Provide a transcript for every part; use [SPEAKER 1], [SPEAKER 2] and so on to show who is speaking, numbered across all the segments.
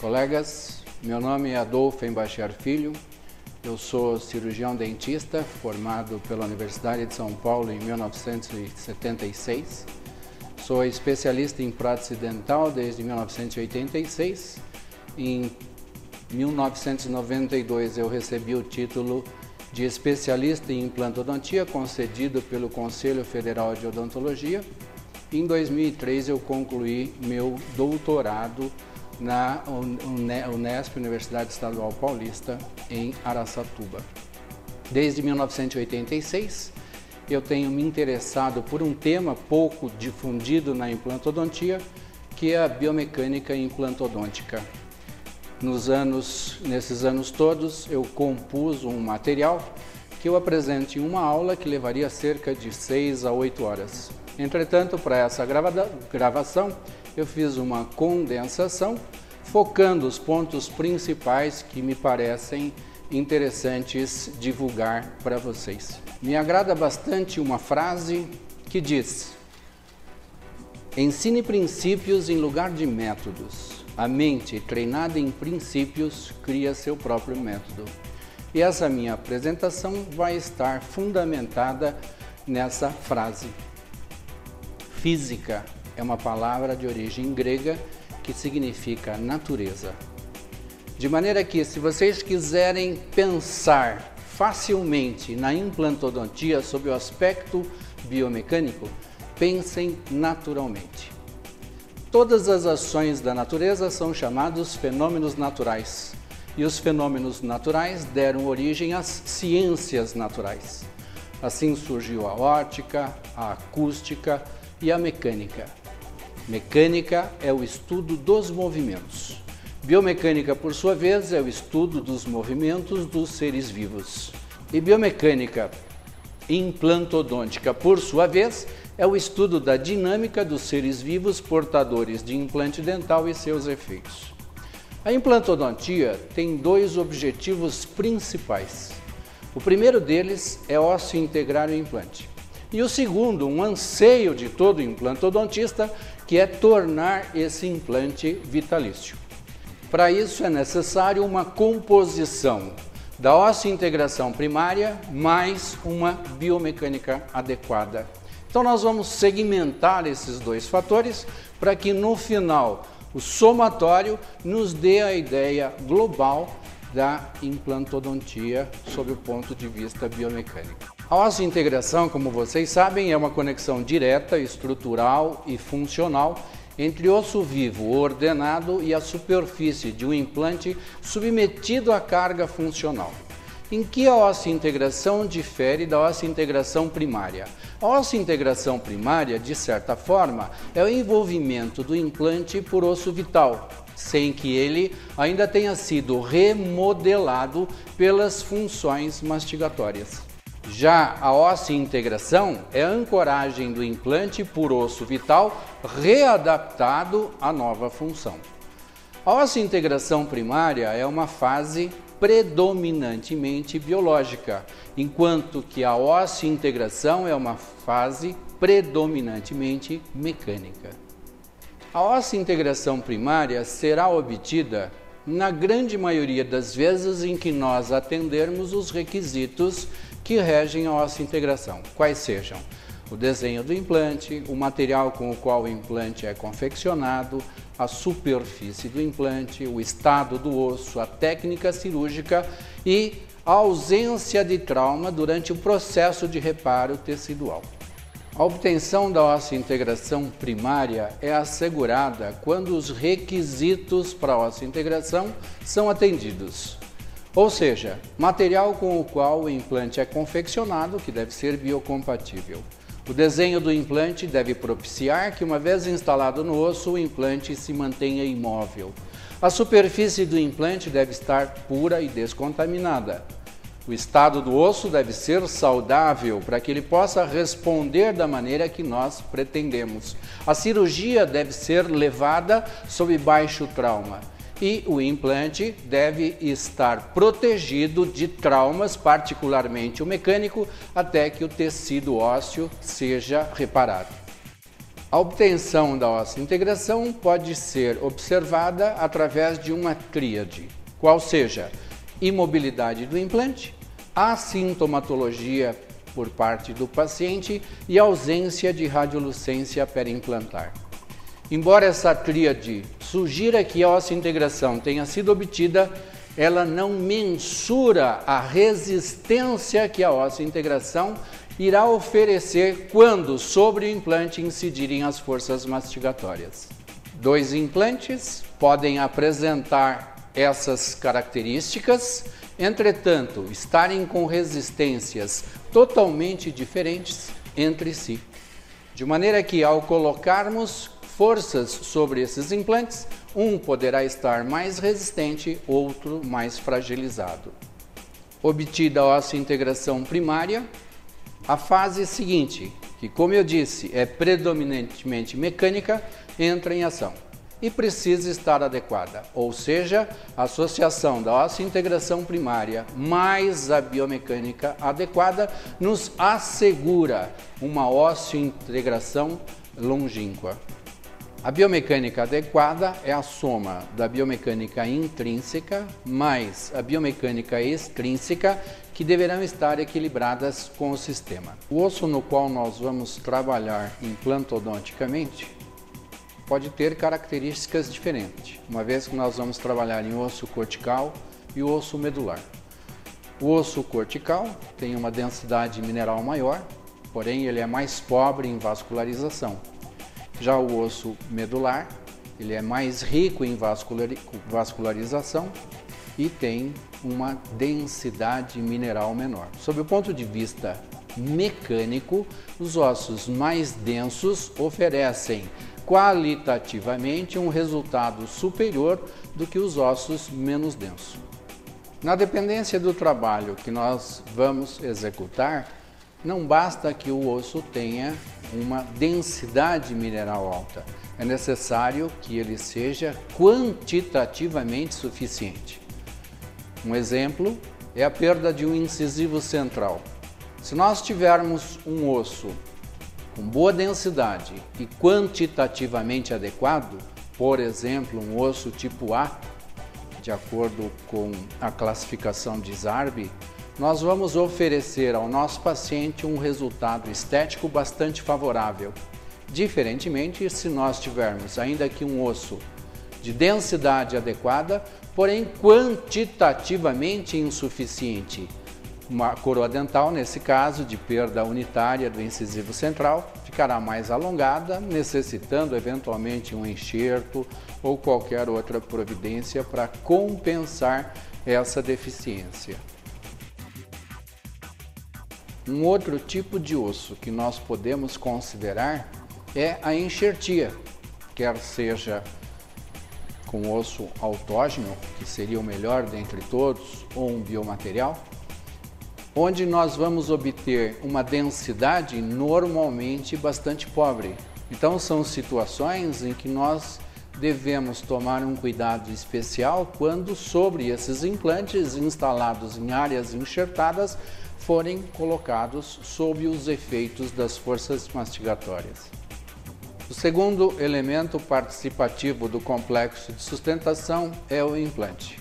[SPEAKER 1] Colegas, meu nome é Adolfo Embacher Filho, eu sou cirurgião dentista formado pela Universidade de São Paulo em 1976, sou especialista em prótese dental desde 1986, em 1992 eu recebi o título de especialista em implantodontia concedido pelo Conselho Federal de Odontologia. Em 2003 eu concluí meu doutorado na Unesp, Universidade Estadual Paulista, em Araçatuba. Desde 1986 eu tenho me interessado por um tema pouco difundido na implantodontia, que é a biomecânica implantodôntica. Nesses anos todos, eu compus um material que eu apresento em uma aula que levaria cerca de 6 a 8 horas. Entretanto, para essa gravação, eu fiz uma condensação, focando os pontos principais que me parecem interessantes divulgar para vocês. Me agrada bastante uma frase que diz: ensine princípios em lugar de métodos. A mente treinada em princípios cria seu próprio método. E essa minha apresentação vai estar fundamentada nessa frase. Física é uma palavra de origem grega que significa natureza. De maneira que, se vocês quiserem pensar facilmente na implantodontia sob o aspecto biomecânico, pensem naturalmente. Todas as ações da natureza são chamados fenômenos naturais, e os fenômenos naturais deram origem às ciências naturais. Assim surgiu a óptica, a acústica e a mecânica. Mecânica é o estudo dos movimentos. Biomecânica, por sua vez, é o estudo dos movimentos dos seres vivos. E biomecânica implantodôntica, por sua vez, é o estudo da dinâmica dos seres vivos portadores de implante dental e seus efeitos. A implantodontia tem dois objetivos principais. O primeiro deles é osseointegrar o implante. E o segundo, um anseio de todo implantodontista, que é tornar esse implante vitalício. Para isso é necessário uma composição da osseointegração primária mais uma biomecânica adequada. Então nós vamos segmentar esses dois fatores para que no final o somatório nos dê a ideia global da implantodontia sob o ponto de vista biomecânico. A osseointegração, como vocês sabem, é uma conexão direta, estrutural e funcional entre o osso vivo ordenado e a superfície de um implante submetido à carga funcional. Em que a osseointegração difere da osseointegração primária? A osseointegração primária, de certa forma, é o envolvimento do implante por osso vital, sem que ele ainda tenha sido remodelado pelas funções mastigatórias. Já a osseointegração é a ancoragem do implante por osso vital readaptado à nova função. A osseointegração primária é uma fase predominantemente biológica, enquanto que a osseointegração é uma fase predominantemente mecânica. A osseointegração primária será obtida na grande maioria das vezes em que nós atendermos os requisitos que regem a osseointegração, quais sejam o desenho do implante, o material com o qual o implante é confeccionado, a superfície do implante, o estado do osso, a técnica cirúrgica e a ausência de trauma durante o processo de reparo tecidual. A obtenção da osseointegração primária é assegurada quando os requisitos para a osseointegração são atendidos. Ou seja, material com o qual o implante é confeccionado, que deve ser biocompatível. O desenho do implante deve propiciar que, uma vez instalado no osso, o implante se mantenha imóvel. A superfície do implante deve estar pura e descontaminada. O estado do osso deve ser saudável para que ele possa responder da maneira que nós pretendemos. A cirurgia deve ser levada sob baixo trauma. E o implante deve estar protegido de traumas, particularmente o mecânico, até que o tecido ósseo seja reparado. A obtenção da osseointegração pode ser observada através de uma tríade, qual seja imobilidade do implante, assintomatologia por parte do paciente e ausência de radiolucência perimplantar. Embora essa tríade sugira que a osseointegração tenha sido obtida, ela não mensura a resistência que a osseointegração irá oferecer quando sobre o implante incidirem as forças mastigatórias. 2 implantes podem apresentar essas características, entretanto, estarem com resistências totalmente diferentes entre si, de maneira que ao colocarmos forças sobre esses implantes, um poderá estar mais resistente, outro mais fragilizado. Obtida a osseointegração primária, a fase seguinte, que como eu disse é predominantemente mecânica, entra em ação e precisa estar adequada, ou seja, a associação da osseointegração primária mais a biomecânica adequada nos assegura uma osseointegração longínqua. A biomecânica adequada é a soma da biomecânica intrínseca mais a biomecânica extrínseca, que deverão estar equilibradas com o sistema. O osso no qual nós vamos trabalhar implantodonticamente pode ter características diferentes, uma vez que nós vamos trabalhar em osso cortical e osso medular. O osso cortical tem uma densidade mineral maior, porém ele é mais pobre em vascularização. Já o osso medular, ele é mais rico em vascularização e tem uma densidade mineral menor. Sob o ponto de vista mecânico, os ossos mais densos oferecem qualitativamente um resultado superior do que os ossos menos densos. Na dependência do trabalho que nós vamos executar, não basta que o osso tenha uma densidade mineral alta, é necessário que ele seja quantitativamente suficiente. Um exemplo é a perda de um incisivo central. Se nós tivermos um osso com boa densidade e quantitativamente adequado, por exemplo, um osso tipo A, de acordo com a classificação de Zarbi, nós vamos oferecer ao nosso paciente um resultado estético bastante favorável. Diferentemente, se nós tivermos ainda que um osso de densidade adequada, porém quantitativamente insuficiente. Uma coroa dental, nesse caso, de perda unitária do incisivo central, ficará mais alongada, necessitando eventualmente um enxerto ou qualquer outra providência para compensar essa deficiência. Um outro tipo de osso que nós podemos considerar é a enxertia, quer seja com osso autógeno, que seria o melhor dentre todos, ou um biomaterial, onde nós vamos obter uma densidade normalmente bastante pobre. Então são situações em que nós devemos tomar um cuidado especial quando sobre esses implantes instalados em áreas enxertadas forem colocados sob os efeitos das forças mastigatórias. O segundo elemento participativo do complexo de sustentação é o implante.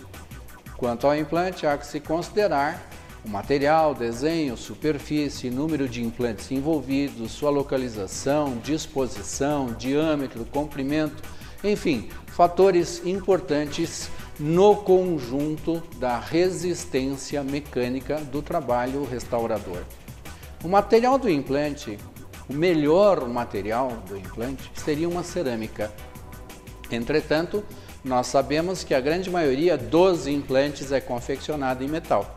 [SPEAKER 1] Quanto ao implante, há que se considerar o material, desenho, superfície, número de implantes envolvidos, sua localização, disposição, diâmetro, comprimento, enfim, fatores importantes no conjunto da resistência mecânica do trabalho restaurador. O material do implante, o melhor material do implante seria uma cerâmica. Entretanto, nós sabemos que a grande maioria dos implantes é confeccionada em metal.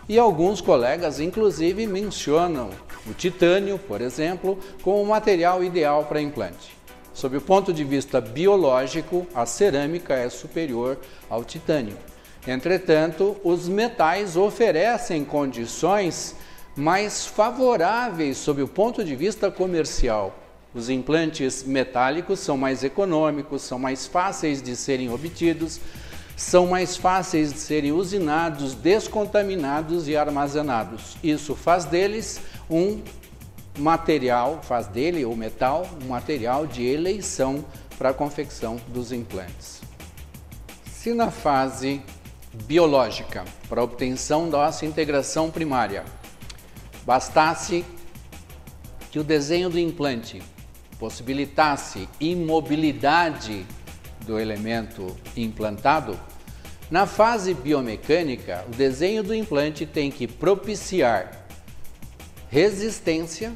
[SPEAKER 1] E alguns colegas, inclusive, mencionam o titânio, por exemplo, como o material ideal para implante. Sob o ponto de vista biológico, a cerâmica é superior ao titânio. Entretanto, os metais oferecem condições mais favoráveis sob o ponto de vista comercial. Os implantes metálicos são mais econômicos, são mais fáceis de serem obtidos, são mais fáceis de serem usinados, descontaminados e armazenados. Isso faz deles um material, faz dele, o metal, um material de eleição para a confecção dos implantes. Se na fase biológica, para a obtenção da nossa integração primária, bastasse que o desenho do implante possibilitasse imobilidade do elemento implantado, na fase biomecânica, o desenho do implante tem que propiciar resistência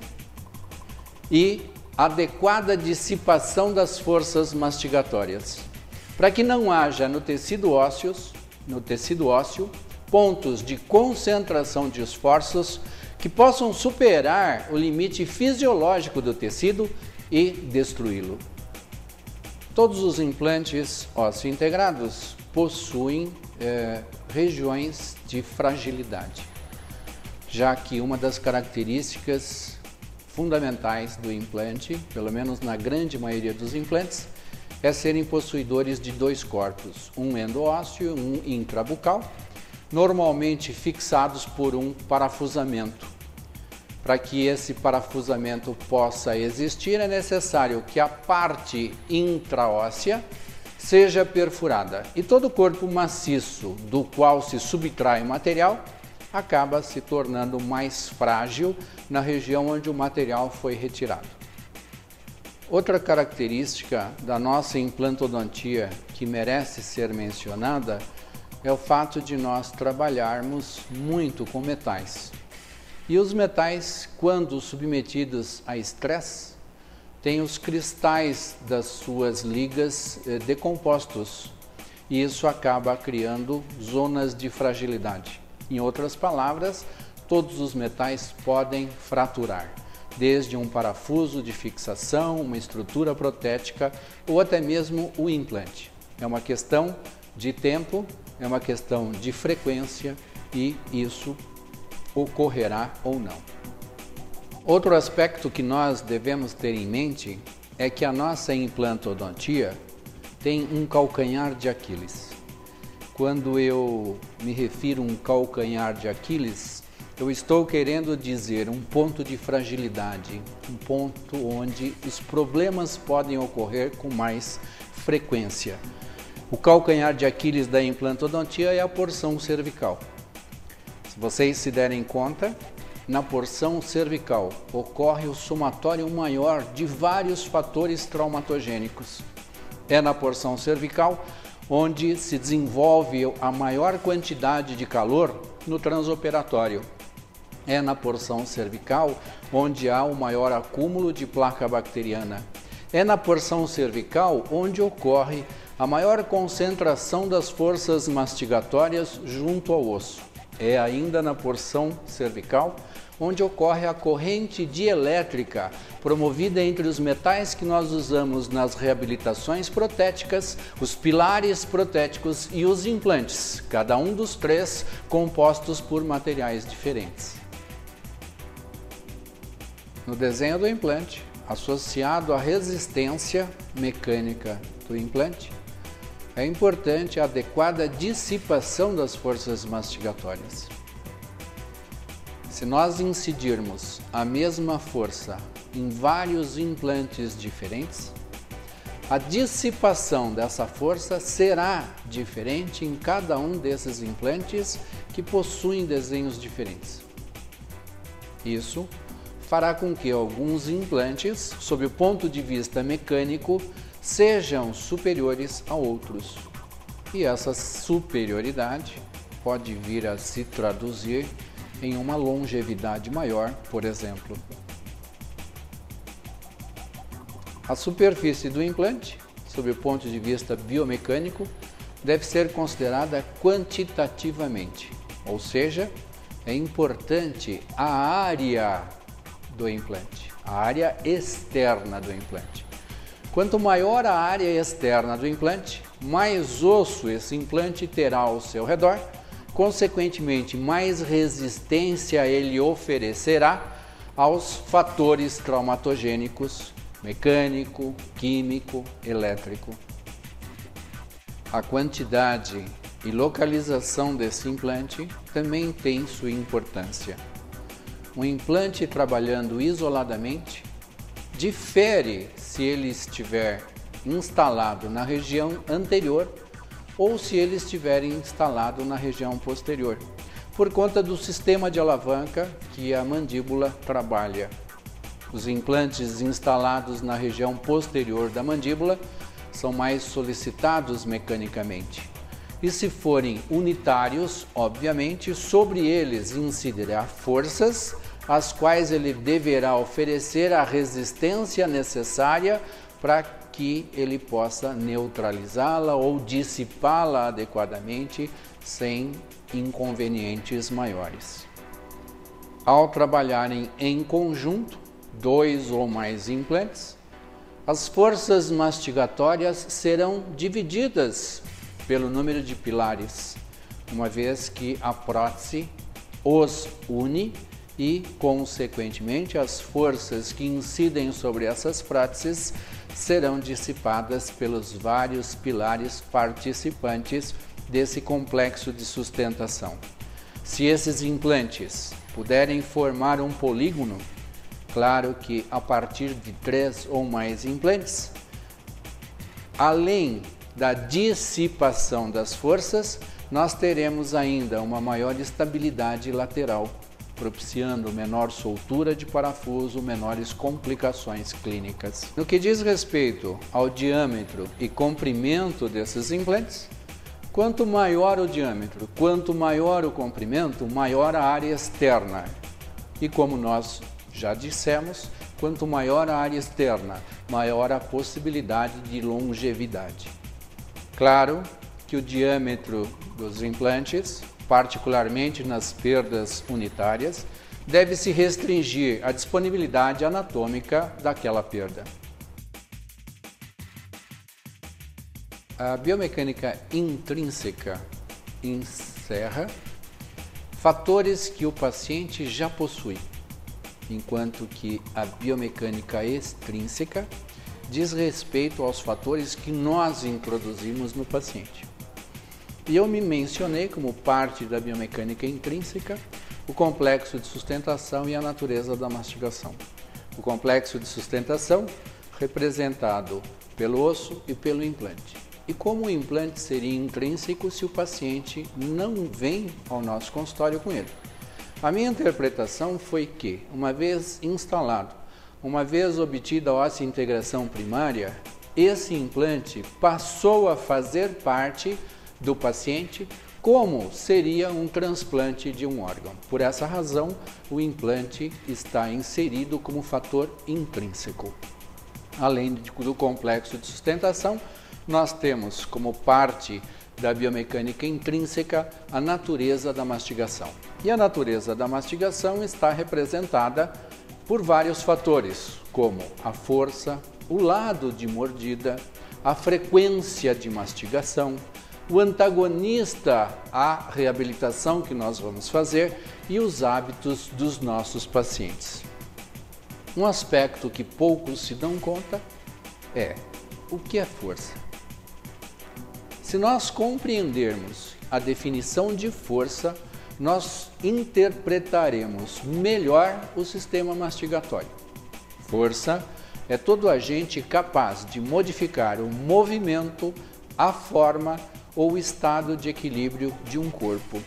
[SPEAKER 1] e adequada dissipação das forças mastigatórias, para que não haja no tecido ósseo pontos de concentração de esforços que possam superar o limite fisiológico do tecido e destruí-lo. Todos os implantes ósseo-integrados possuem regiões de fragilidade, já que uma das características fundamentais do implante, pelo menos na grande maioria dos implantes, é serem possuidores de dois corpos, um endósseo e um intrabucal, normalmente fixados por um parafusamento. Para que esse parafusamento possa existir, é necessário que a parte intraóssea seja perfurada e todo o corpo maciço do qual se subtrai o material acaba se tornando mais frágil na região onde o material foi retirado. Outra característica da nossa implantodontia que merece ser mencionada é o fato de nós trabalharmos muito com metais. E os metais, quando submetidos a estresse, têm os cristais das suas ligas decompostos e isso acaba criando zonas de fragilidade. Em outras palavras, todos os metais podem fraturar, desde um parafuso de fixação, uma estrutura protética ou até mesmo o implante. É uma questão de tempo, é uma questão de frequência e isso ocorrerá ou não. Outro aspecto que nós devemos ter em mente é que a nossa implantodontia tem um calcanhar de Aquiles. Quando eu me refiro a um calcanhar de Aquiles, eu estou querendo dizer um ponto de fragilidade, um ponto onde os problemas podem ocorrer com mais frequência. O calcanhar de Aquiles da implantodontia é a porção cervical. Se vocês se derem conta, na porção cervical ocorre o somatório maior de vários fatores traumatogênicos. É na porção cervical onde se desenvolve a maior quantidade de calor no transoperatório. É na porção cervical onde há o maior acúmulo de placa bacteriana. É na porção cervical onde ocorre a maior concentração das forças mastigatórias junto ao osso. É ainda na porção cervical onde ocorre a corrente dielétrica promovida entre os metais que nós usamos nas reabilitações protéticas, os pilares protéticos e os implantes, cada um dos três compostos por materiais diferentes. No desenho do implante, associado à resistência mecânica do implante, é importante a adequada dissipação das forças mastigatórias. Se nós incidirmos a mesma força em vários implantes diferentes, a dissipação dessa força será diferente em cada um desses implantes que possuem desenhos diferentes. Isso fará com que alguns implantes, sob o ponto de vista mecânico, sejam superiores a outros. E essa superioridade pode vir a se traduzir em uma longevidade maior, por exemplo. A superfície do implante, sob o ponto de vista biomecânico, deve ser considerada quantitativamente, ou seja, é importante a área do implante, a área externa do implante. Quanto maior a área externa do implante, mais osso esse implante terá ao seu redor, consequentemente, mais resistência ele oferecerá aos fatores traumatogênicos mecânico, químico, elétrico. A quantidade e localização desse implante também tem sua importância. um implante trabalhando isoladamente difere se ele estiver instalado na região anterior ou se ele estiver instalado na região posterior, por conta do sistema de alavanca que a mandíbula trabalha. Os implantes instalados na região posterior da mandíbula são mais solicitados mecanicamente. E se forem unitários, obviamente, sobre eles incidirá forças, às quais ele deverá oferecer a resistência necessária para que ele possa neutralizá-la ou dissipá-la adequadamente sem inconvenientes maiores. Ao trabalharem em conjunto, 2 ou mais implantes, as forças mastigatórias serão divididas pelo número de pilares, uma vez que a prótese os une e, consequentemente, as forças que incidem sobre essas próteses serão dissipadas pelos vários pilares participantes desse complexo de sustentação. Se esses implantes puderem formar um polígono, claro que a partir de 3 ou mais implantes, além da dissipação das forças, nós teremos ainda uma maior estabilidade lateral, propiciando menor soltura de parafuso, menores complicações clínicas. No que diz respeito ao diâmetro e comprimento desses implantes, quanto maior o diâmetro, quanto maior o comprimento, maior a área externa. E como nós já dissemos, quanto maior a área externa, maior a possibilidade de longevidade. Claro que o diâmetro dos implantes, particularmente nas perdas unitárias, deve se restringir à disponibilidade anatômica daquela perda. A biomecânica intrínseca encerra fatores que o paciente já possui, enquanto que a biomecânica extrínseca diz respeito aos fatores que nós introduzimos no paciente. E eu me mencionei como parte da biomecânica intrínseca o complexo de sustentação e a natureza da mastigação. O complexo de sustentação representado pelo osso e pelo implante. E como o implante seria intrínseco se o paciente não vem ao nosso consultório com ele? A minha interpretação foi que, uma vez instalado, uma vez obtida a óssea integração primária, esse implante passou a fazer parte do paciente como seria um transplante de um órgão. Por essa razão, o implante está inserido como fator intrínseco. Além do complexo de sustentação, nós temos como parte da biomecânica intrínseca a natureza da mastigação. E a natureza da mastigação está representada por vários fatores, como a força, o lado de mordida, a frequência de mastigação, o antagonista à reabilitação que nós vamos fazer e os hábitos dos nossos pacientes. Um aspecto que poucos se dão conta é o que é força. Se nós compreendermos a definição de força, nós interpretaremos melhor o sistema mastigatório. Força é todo agente capaz de modificar o movimento, a forma ou o estado de equilíbrio de um corpo.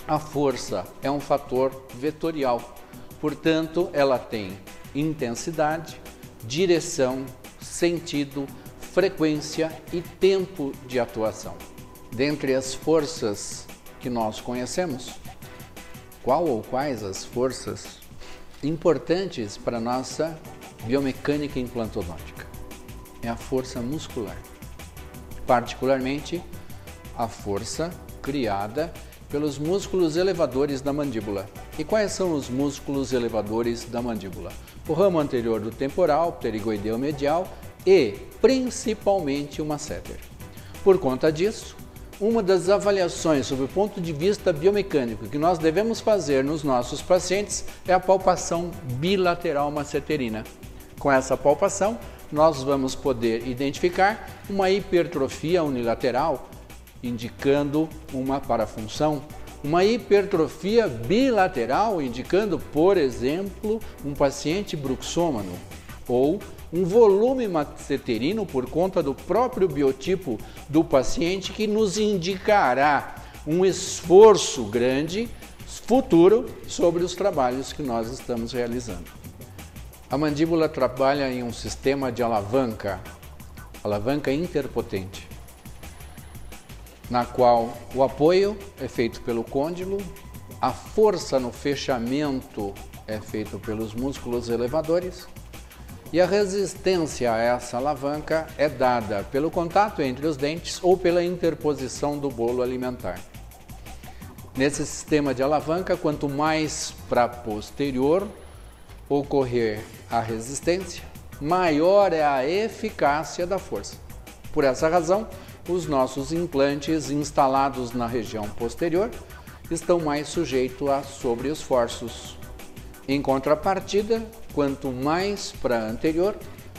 [SPEAKER 1] A força é um fator vetorial, portanto, ela tem intensidade, direção, sentido, frequência e tempo de atuação. Dentre as forças que nós conhecemos, qual ou quais as forças importantes para a nossa biomecânica implantodôntica? É a força muscular, particularmente a força criada pelos músculos elevadores da mandíbula. E quais são os músculos elevadores da mandíbula? O ramo anterior do temporal, pterigoideu medial e, principalmente, o masseter. Por conta disso, uma das avaliações sob o ponto de vista biomecânico que nós devemos fazer nos nossos pacientes é a palpação bilateral masseterina. Com essa palpação, nós vamos poder identificar uma hipertrofia unilateral, indicando uma parafunção, uma hipertrofia bilateral, indicando, por exemplo, um paciente bruxômano, ou um volume masseterino por conta do próprio biotipo do paciente, que nos indicará um esforço grande futuro sobre os trabalhos que nós estamos realizando. A mandíbula trabalha em um sistema de alavanca interpotente, na qual o apoio é feito pelo côndilo, a força no fechamento é feita pelos músculos elevadores e a resistência a essa alavanca é dada pelo contato entre os dentes ou pela interposição do bolo alimentar. Nesse sistema de alavanca, quanto mais para posterior ocorrer a resistência, maior é a eficácia da força. Por essa razão, os nossos implantes instalados na região posterior estão mais sujeitos a sobreesforços. Em contrapartida, quanto mais para anterior,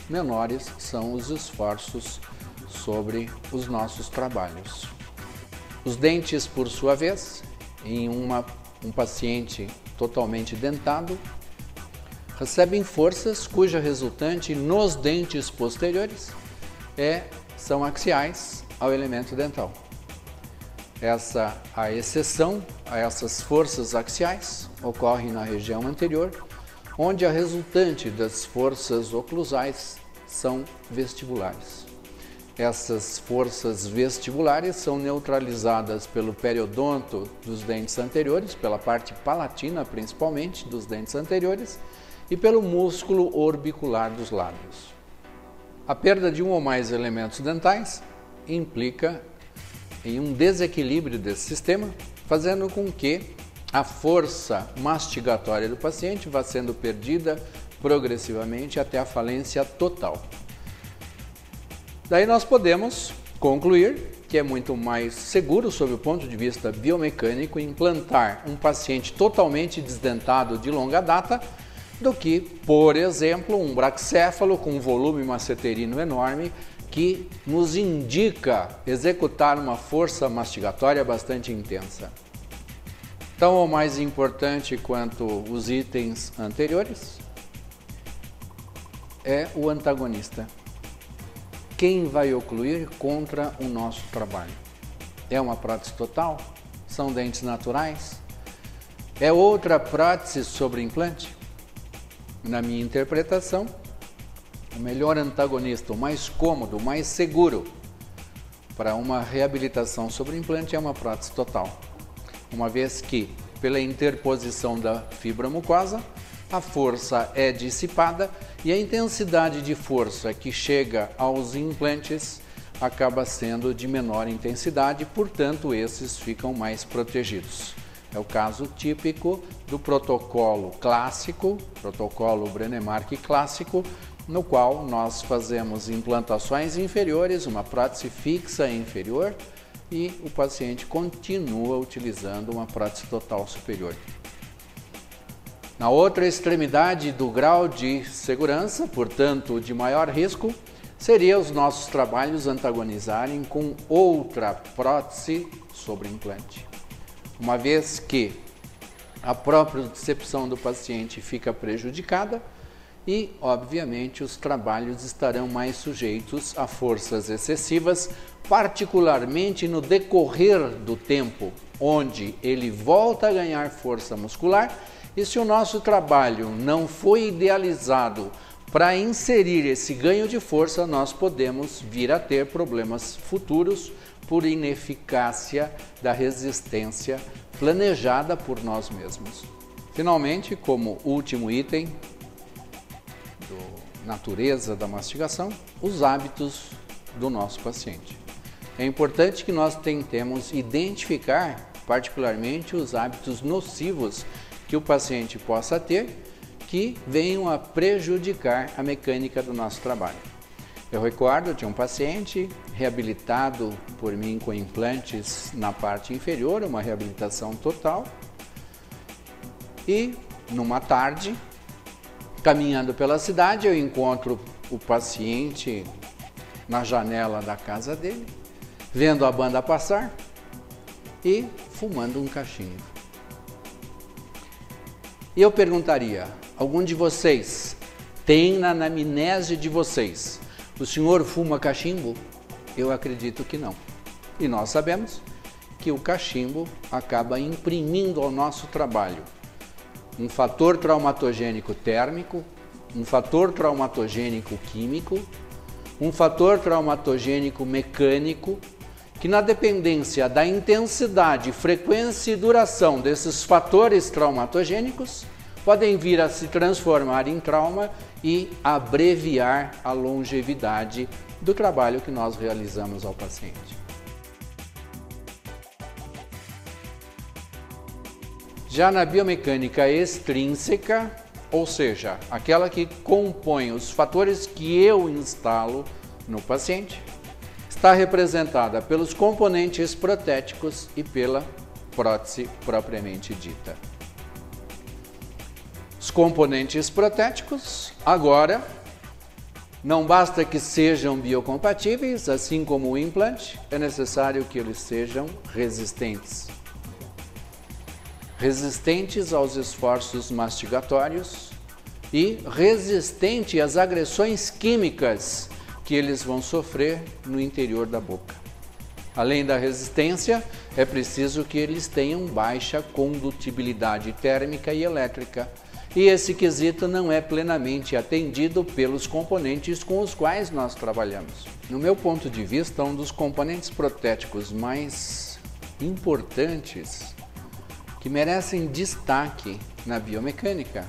[SPEAKER 1] menores são os esforços sobre os nossos trabalhos. Os dentes, por sua vez, em um paciente totalmente dentado, recebem forças cuja resultante nos dentes posteriores são axiais ao elemento dental. A exceção a essas forças axiais ocorre na região anterior, onde a resultante das forças oclusais são vestibulares. Essas forças vestibulares são neutralizadas pelo periodonto dos dentes anteriores, pela parte palatina principalmente dos dentes anteriores, e pelo músculo orbicular dos lábios. A perda de um ou mais elementos dentais implica em um desequilíbrio desse sistema, fazendo com que a força mastigatória do paciente vá sendo perdida progressivamente até a falência total. Daí nós podemos concluir que é muito mais seguro, sob o ponto de vista biomecânico, implantar um paciente totalmente desdentado de longa data do que, por exemplo, um braxéfalo com um volume masseterino enorme que nos indica executar uma força mastigatória bastante intensa. Tão ou mais importante quanto os itens anteriores é o antagonista. Quem vai ocluir contra o nosso trabalho? É uma prótese total? São dentes naturais? É outra prótese sobre implante? Na minha interpretação, o melhor antagonista, o mais cômodo, o mais seguro para uma reabilitação sobre implante é uma prótese total, uma vez que, pela interposição da fibra mucosa, a força é dissipada e a intensidade de força que chega aos implantes acaba sendo de menor intensidade, portanto, esses ficam mais protegidos. É o caso típico do protocolo clássico, protocolo Brånemark clássico, no qual nós fazemos implantações inferiores, uma prótese fixa inferior, e o paciente continua utilizando uma prótese total superior. Na outra extremidade do grau de segurança, portanto de maior risco, seria os nossos trabalhos antagonizarem com outra prótese sobre implante. Uma vez que a própria percepção do paciente fica prejudicada e, obviamente, os trabalhos estarão mais sujeitos a forças excessivas, particularmente no decorrer do tempo, onde ele volta a ganhar força muscular. E se o nosso trabalho não foi idealizado para inserir esse ganho de força, nós podemos vir a ter problemas futuros por ineficácia da resistência planejada por nós mesmos. Finalmente, como último item da natureza da mastigação, os hábitos do nosso paciente. É importante que nós tentemos identificar particularmente os hábitos nocivos que o paciente possa ter, que venham a prejudicar a mecânica do nosso trabalho. Eu recordo de um paciente reabilitado por mim com implantes na parte inferior, uma reabilitação total, e numa tarde, caminhando pela cidade, eu encontro o paciente na janela da casa dele, vendo a banda passar, e fumando um cachimbo. E eu perguntaria, algum de vocês tem na anamnese de vocês, o senhor fuma cachimbo? Eu acredito que não. E nós sabemos que o cachimbo acaba imprimindo ao nosso trabalho um fator traumatogênico térmico, um fator traumatogênico químico, um fator traumatogênico mecânico, que na dependência da intensidade, frequência e duração desses fatores traumatogênicos, podem vir a se transformar em trauma e abreviar a longevidade do trabalho que nós realizamos ao paciente. Já na biomecânica extrínseca, ou seja, aquela que compõe os fatores que eu instalo no paciente, está representada pelos componentes protéticos e pela prótese propriamente dita. Os componentes protéticos, agora, não basta que sejam biocompatíveis, assim como o implante, é necessário que eles sejam resistentes. Resistentes aos esforços mastigatórios e resistente às agressões químicas que eles vão sofrer no interior da boca. Além da resistência, é preciso que eles tenham baixa condutibilidade térmica e elétrica, e esse quesito não é plenamente atendido pelos componentes com os quais nós trabalhamos. No meu ponto de vista, um dos componentes protéticos mais importantes que merecem destaque na biomecânica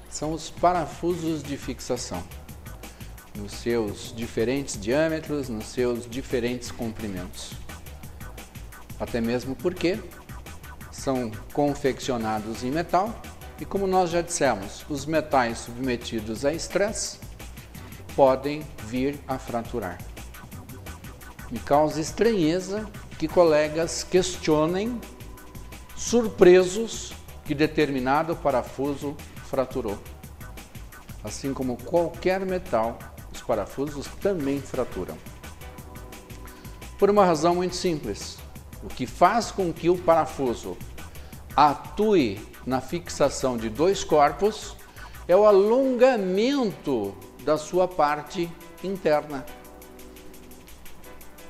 [SPEAKER 1] são os parafusos de fixação, nos seus diferentes diâmetros, nos seus diferentes comprimentos. Até mesmo porque são confeccionados em metal e, como nós já dissemos, os metais submetidos a estresse podem vir a fraturar. Me causa estranheza que colegas questionem, surpresos, que determinado parafuso fraturou. Assim como qualquer metal, os parafusos também fraturam. Por uma razão muito simples. O que faz com que o parafuso atue na fixação de dois corpos é o alongamento da sua parte interna.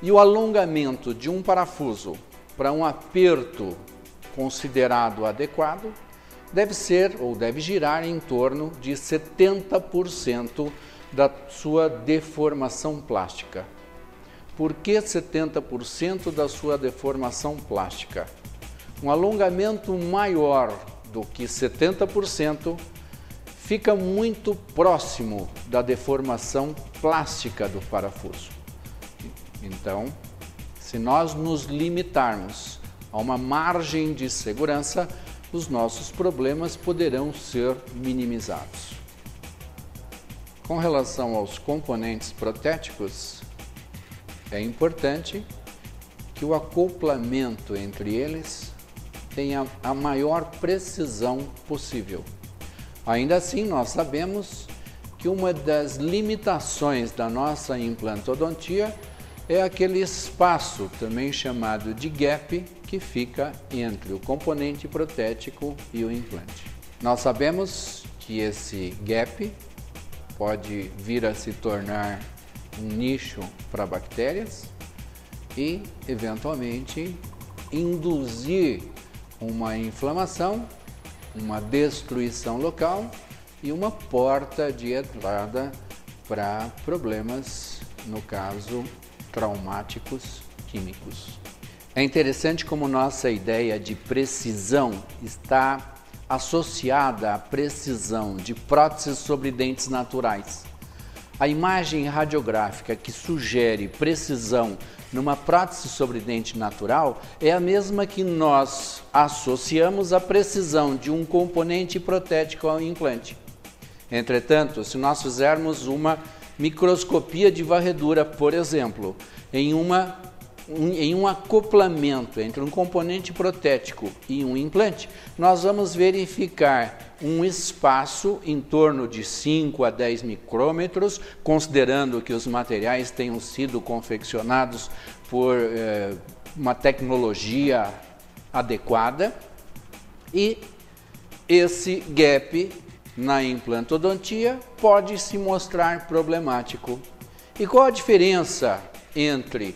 [SPEAKER 1] E o alongamento de um parafuso para um aperto considerado adequado deve ser ou deve girar em torno de 70% da sua deformação plástica. Por que 70% da sua deformação plástica? Um alongamento maior do que 70% fica muito próximo da deformação plástica do parafuso. Então, se nós nos limitarmos a uma margem de segurança, os nossos problemas poderão ser minimizados. Com relação aos componentes protéticos, é importante que o acoplamento entre eles tenha a maior precisão possível. Ainda assim, nós sabemos que uma das limitações da nossa implantodontia é aquele espaço, também chamado de gap, que fica entre o componente protético e o implante. Nós sabemos que esse gap pode vir a se tornar um nicho para bactérias e, eventualmente, induzir uma inflamação, uma destruição local e uma porta de entrada para problemas, no caso, traumáticos químicos. É interessante como nossa ideia de precisão está associada à precisão de próteses sobre dentes naturais. A imagem radiográfica que sugere precisão numa prótese sobre dente natural é a mesma que nós associamos à precisão de um componente protético ao implante. Entretanto, se nós fizermos uma microscopia de varredura, por exemplo, em um acoplamento entre um componente protético e um implante, nós vamos verificar um espaço em torno de 5 a 10 micrômetros, considerando que os materiais tenham sido confeccionados por uma tecnologia adequada e esse gap na implantodontia pode se mostrar problemático. E qual a diferença entre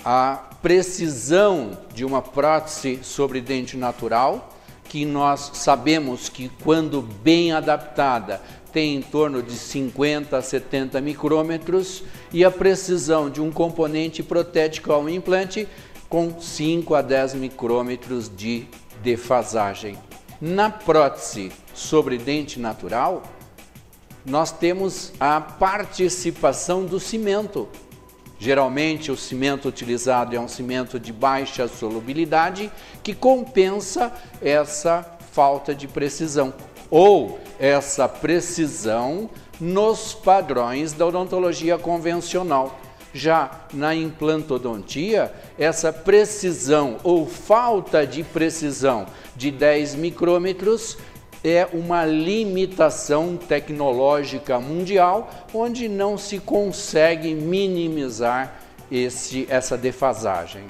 [SPEAKER 1] a precisão de uma prótese sobre dente natural, que nós sabemos que quando bem adaptada tem em torno de 50 a 70 micrômetros, e a precisão de um componente protético ao implante com 5 a 10 micrômetros de defasagem? Na prótese sobre dente natural, nós temos a participação do cimento. Geralmente o cimento utilizado é um cimento de baixa solubilidade que compensa essa falta de precisão ou essa precisão nos padrões da odontologia convencional. Já na implantodontia, essa precisão ou falta de precisão de 10 micrômetros é uma limitação tecnológica mundial, onde não se consegue minimizar essa defasagem.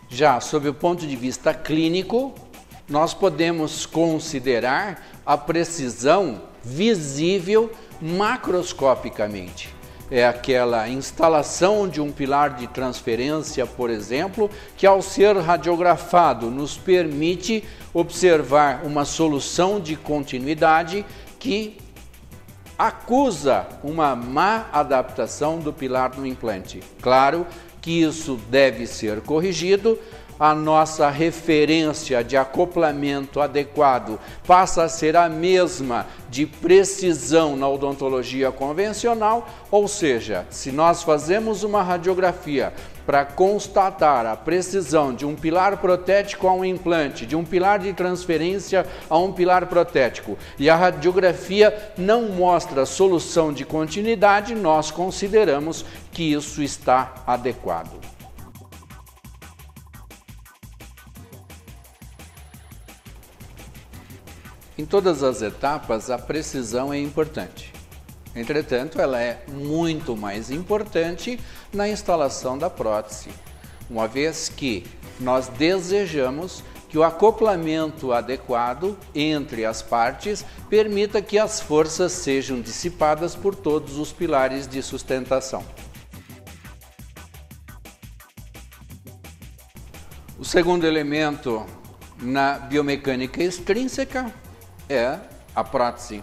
[SPEAKER 1] Já sob o ponto de vista clínico, nós podemos considerar a precisão visível macroscopicamente. É aquela instalação de um pilar de transferência, por exemplo, que ao ser radiografado nos permite observar uma solução de continuidade que acusa uma má adaptação do pilar no implante. Claro que isso deve ser corrigido. A nossa referência de acoplamento adequado passa a ser a mesma de precisão na odontologia convencional, ou seja, se nós fazemos uma radiografia para constatar a precisão de um pilar protético a um implante, de um pilar de transferência a um pilar protético, e a radiografia não mostra solução de continuidade, nós consideramos que isso está adequado. Em todas as etapas, a precisão é importante. Entretanto, ela é muito mais importante na instalação da prótese, uma vez que nós desejamos que o acoplamento adequado entre as partes permita que as forças sejam dissipadas por todos os pilares de sustentação. O segundo elemento na biomecânica extrínseca é a prótese.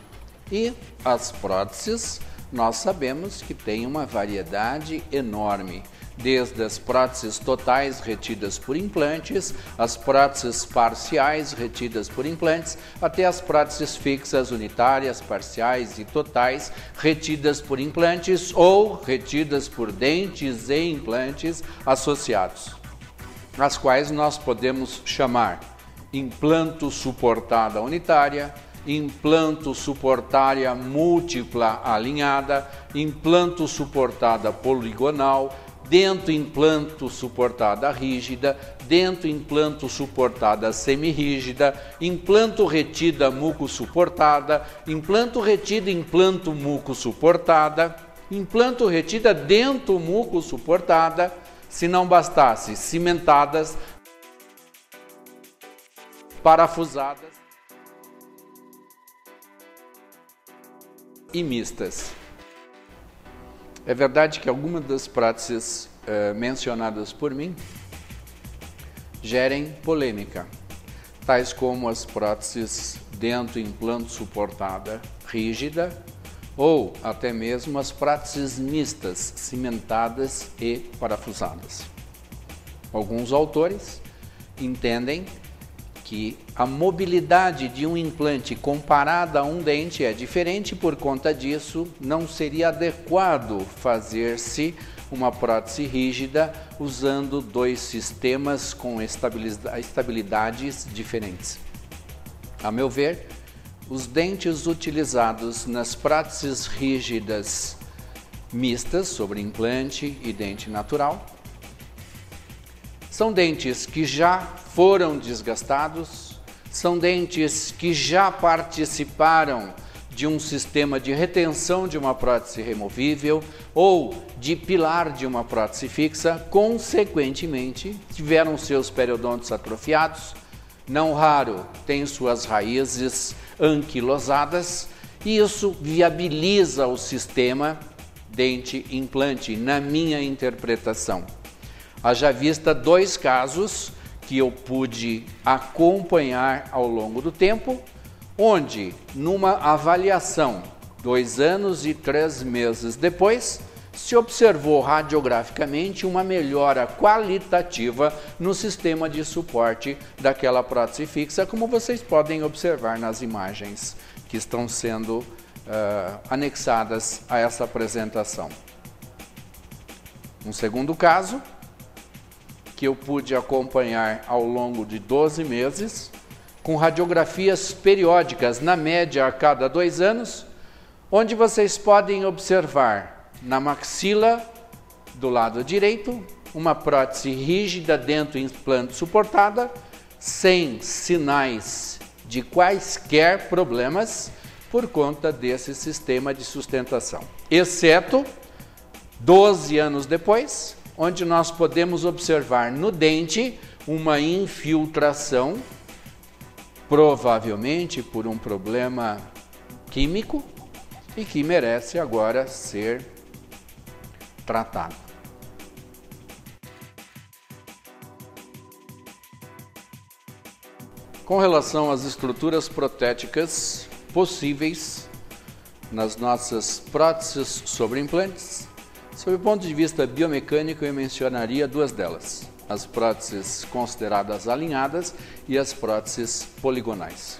[SPEAKER 1] E as próteses, nós sabemos que tem uma variedade enorme, desde as próteses totais retidas por implantes, as próteses parciais retidas por implantes, até as próteses fixas unitárias, parciais e totais retidas por implantes ou retidas por dentes e implantes associados, as quais nós podemos chamar implanto suportada unitária, implanto suportária múltipla alinhada, implanto suportada poligonal, dentro implanto suportada rígida, dentro implanto suportada semirrígida, implanto retida muco-suportada, implanto retida implanto muco-suportada, implanto retida dentro muco-suportada, se não bastasse, cimentadas, parafusadas e mistas. É verdade que algumas das próteses mencionadas por mim gerem polêmica, tais como as próteses dentro implanto suportada rígida ou até mesmo as próteses mistas, cimentadas e parafusadas. Alguns autores entendem que a mobilidade de um implante comparada a um dente é diferente, por conta disso não seria adequado fazer-se uma prótese rígida usando dois sistemas com estabilidades diferentes. A meu ver, os dentes utilizados nas próteses rígidas mistas sobre implante e dente natural são dentes que já foram desgastados, são dentes que já participaram de um sistema de retenção de uma prótese removível ou de pilar de uma prótese fixa, consequentemente, tiveram seus periodontos atrofiados, não raro tem suas raízes anquilosadas, e isso viabiliza o sistema dente-implante, na minha interpretação. Haja vista 2 casos que eu pude acompanhar ao longo do tempo, onde, numa avaliação 2 anos e 3 meses depois, se observou radiograficamente uma melhora qualitativa no sistema de suporte daquela prótese fixa, como vocês podem observar nas imagens que estão sendo anexadas a essa apresentação. Um segundo caso, que eu pude acompanhar ao longo de 12 meses, com radiografias periódicas, na média a cada 2 anos, onde vocês podem observar na maxila do lado direito uma prótese rígida dentro implante suportada, sem sinais de quaisquer problemas por conta desse sistema de sustentação, exceto 12 anos depois, onde nós podemos observar no dente uma infiltração, provavelmente por um problema químico, e que merece agora ser tratado. Com relação às estruturas protéticas possíveis nas nossas próteses sobre implantes, sob o ponto de vista biomecânico, eu mencionaria 2 delas: as próteses consideradas alinhadas e as próteses poligonais.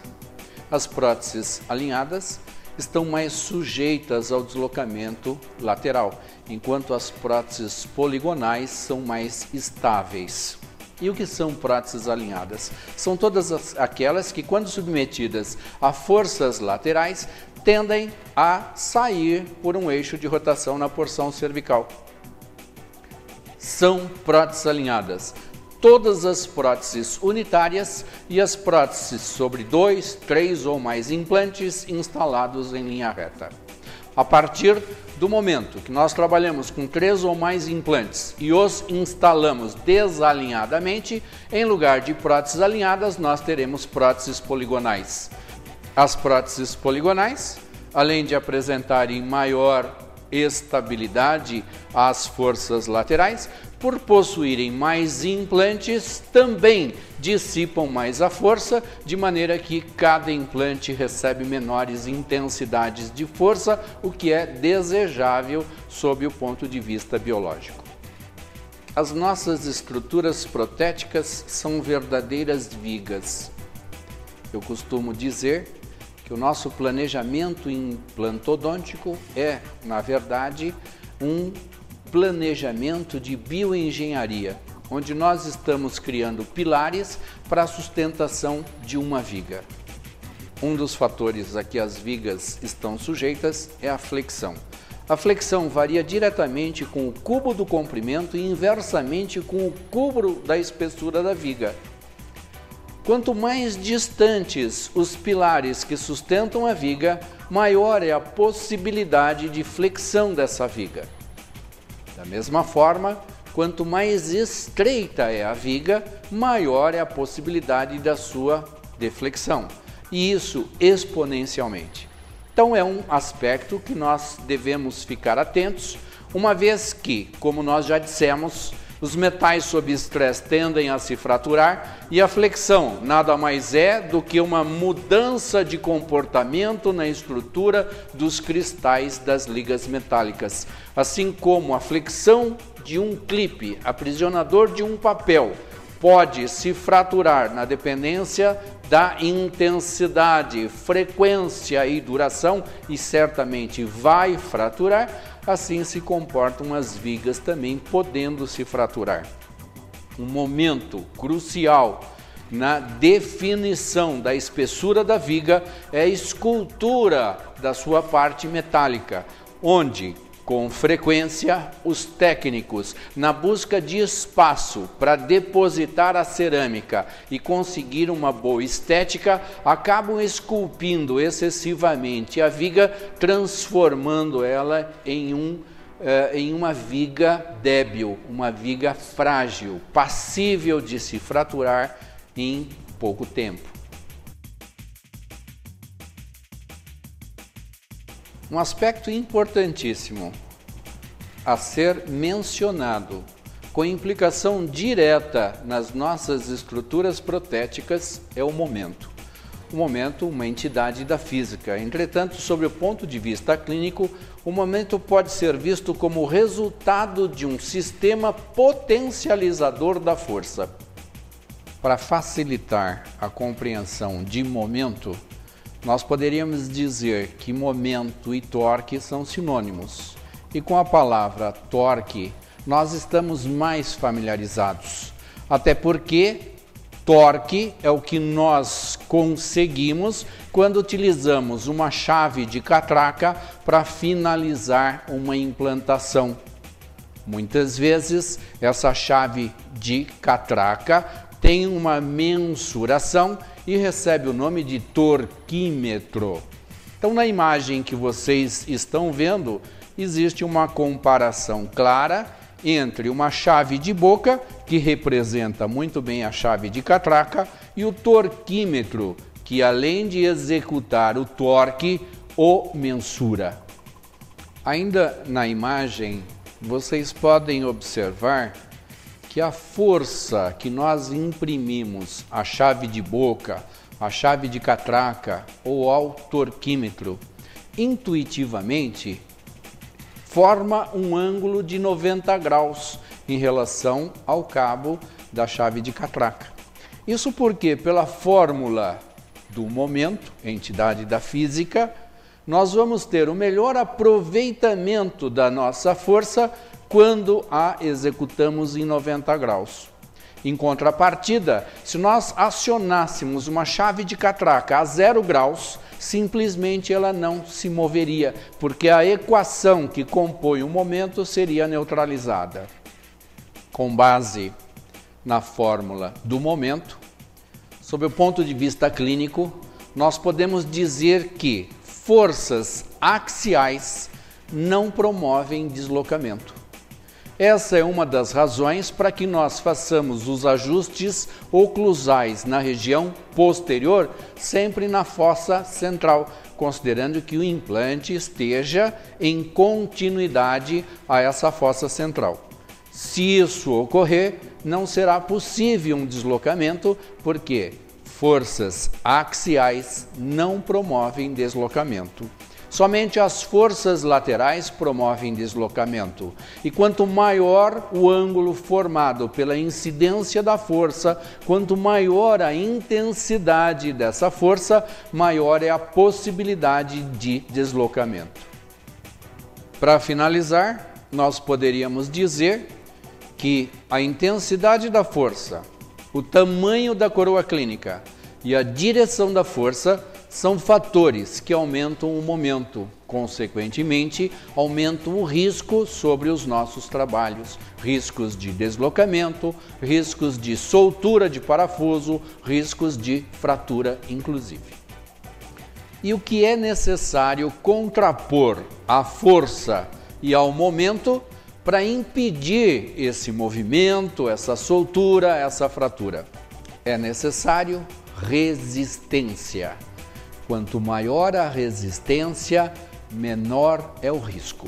[SPEAKER 1] As próteses alinhadas estão mais sujeitas ao deslocamento lateral, enquanto as próteses poligonais são mais estáveis. E o que são próteses alinhadas? São todas aquelas que, quando submetidas a forças laterais, tendem a sair por um eixo de rotação na porção cervical. São próteses alinhadas. Todas as próteses unitárias e as próteses sobre 2, 3 ou mais implantes instalados em linha reta. A partir do momento que nós trabalhamos com 3 ou mais implantes e os instalamos desalinhadamente, em lugar de próteses alinhadas, nós teremos próteses poligonais. As próteses poligonais, além de apresentarem maior estabilidade às forças laterais, por possuírem mais implantes, também dissipam mais a força, de maneira que cada implante recebe menores intensidades de força, o que é desejável sob o ponto de vista biológico. As nossas estruturas protéticas são verdadeiras vigas. Eu costumo dizer que o nosso planejamento implantodôntico é, na verdade, um planejamento de bioengenharia, onde nós estamos criando pilares para a sustentação de uma viga. Um dos fatores a que as vigas estão sujeitas é a flexão. A flexão varia diretamente com o cubo do comprimento e inversamente com o cubo da espessura da viga. Quanto mais distantes os pilares que sustentam a viga, maior é a possibilidade de flexão dessa viga. Da mesma forma, quanto mais estreita é a viga, maior é a possibilidade da sua deflexão, e isso exponencialmente. Então é um aspecto que nós devemos ficar atentos, uma vez que, como nós já dissemos, os metais sob estresse tendem a se fraturar e a flexão nada mais é do que uma mudança de comportamento na estrutura dos cristais das ligas metálicas. Assim como a flexão de um clipe, aprisionador de um papel, pode se fraturar na dependência da intensidade, frequência e duração, e certamente vai fraturar, assim se comportam as vigas também, podendo se fraturar. Um momento crucial na definição da espessura da viga é a escultura da sua parte metálica, onde Com frequência, os técnicos, na busca de espaço para depositar a cerâmica e conseguir uma boa estética, acabam esculpindo excessivamente a viga, transformando ela em uma viga débil, uma viga frágil, passível de se fraturar em pouco tempo. Um aspecto importantíssimo a ser mencionado, com implicação direta nas nossas estruturas protéticas, é o momento. O momento, uma entidade da física. Entretanto, sob o ponto de vista clínico, o momento pode ser visto como resultado de um sistema potencializador da força. Para facilitar a compreensão de momento, nós poderíamos dizer que momento e torque são sinônimos. E com a palavra torque, nós estamos mais familiarizados. Até porque torque é o que nós conseguimos quando utilizamos uma chave de catraca para finalizar uma implantação. Muitas vezes, essa chave de catraca tem uma mensuração e recebe o nome de torquímetro. Então, na imagem que vocês estão vendo, existe uma comparação clara entre uma chave de boca, que representa muito bem a chave de catraca, e o torquímetro, que além de executar o torque, o mensura. Ainda na imagem, vocês podem observar que a força que nós imprimimos à chave de boca, à chave de catraca ou ao torquímetro, intuitivamente, forma um ângulo de 90 graus em relação ao cabo da chave de catraca. Isso porque, pela fórmula do momento, entidade da física, nós vamos ter o melhor aproveitamento da nossa força quando a executamos em 90 graus. Em contrapartida, se nós acionássemos uma chave de catraca a 0 graus, simplesmente ela não se moveria, porque a equação que compõe o momento seria neutralizada. Com base na fórmula do momento, sob o ponto de vista clínico, nós podemos dizer que forças axiais não promovem deslocamento. Essa é uma das razões para que nós façamos os ajustes oclusais na região posterior, sempre na fossa central, considerando que o implante esteja em continuidade a essa fossa central. Se isso ocorrer, não será possível um deslocamento, porque forças axiais não promovem deslocamento. Somente as forças laterais promovem deslocamento. E quanto maior o ângulo formado pela incidência da força, quanto maior a intensidade dessa força, maior é a possibilidade de deslocamento. Para finalizar, nós poderíamos dizer que a intensidade da força, o tamanho da coroa clínica e a direção da força são fatores que aumentam o momento, consequentemente, aumentam o risco sobre os nossos trabalhos, riscos de deslocamento, riscos de soltura de parafuso, riscos de fratura, inclusive. E o que é necessário contrapor à força e ao momento para impedir esse movimento, essa soltura, essa fratura? É necessário resistência. Quanto maior a resistência, menor é o risco.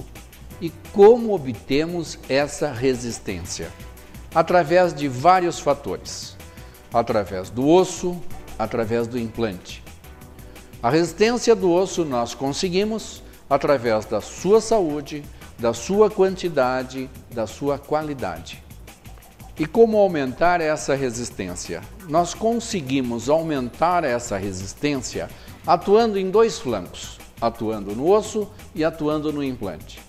[SPEAKER 1] E como obtemos essa resistência? Através de vários fatores. Através do osso, através do implante. A resistência do osso nós conseguimos através da sua saúde, da sua quantidade, da sua qualidade. E como aumentar essa resistência? Nós conseguimos aumentar essa resistência atuando em dois flancos, atuando no osso e atuando no implante.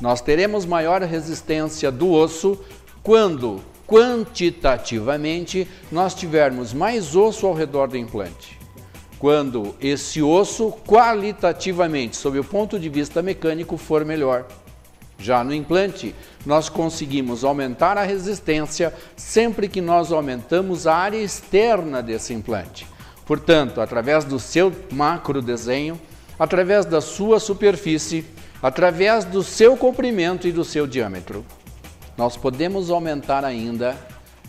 [SPEAKER 1] Nós teremos maior resistência do osso quando, quantitativamente, nós tivermos mais osso ao redor do implante. Quando esse osso, qualitativamente, sob o ponto de vista mecânico, for melhor. Já no implante, nós conseguimos aumentar a resistência sempre que nós aumentamos a área externa desse implante. Portanto, através do seu macro desenho, através da sua superfície, através do seu comprimento e do seu diâmetro, nós podemos aumentar ainda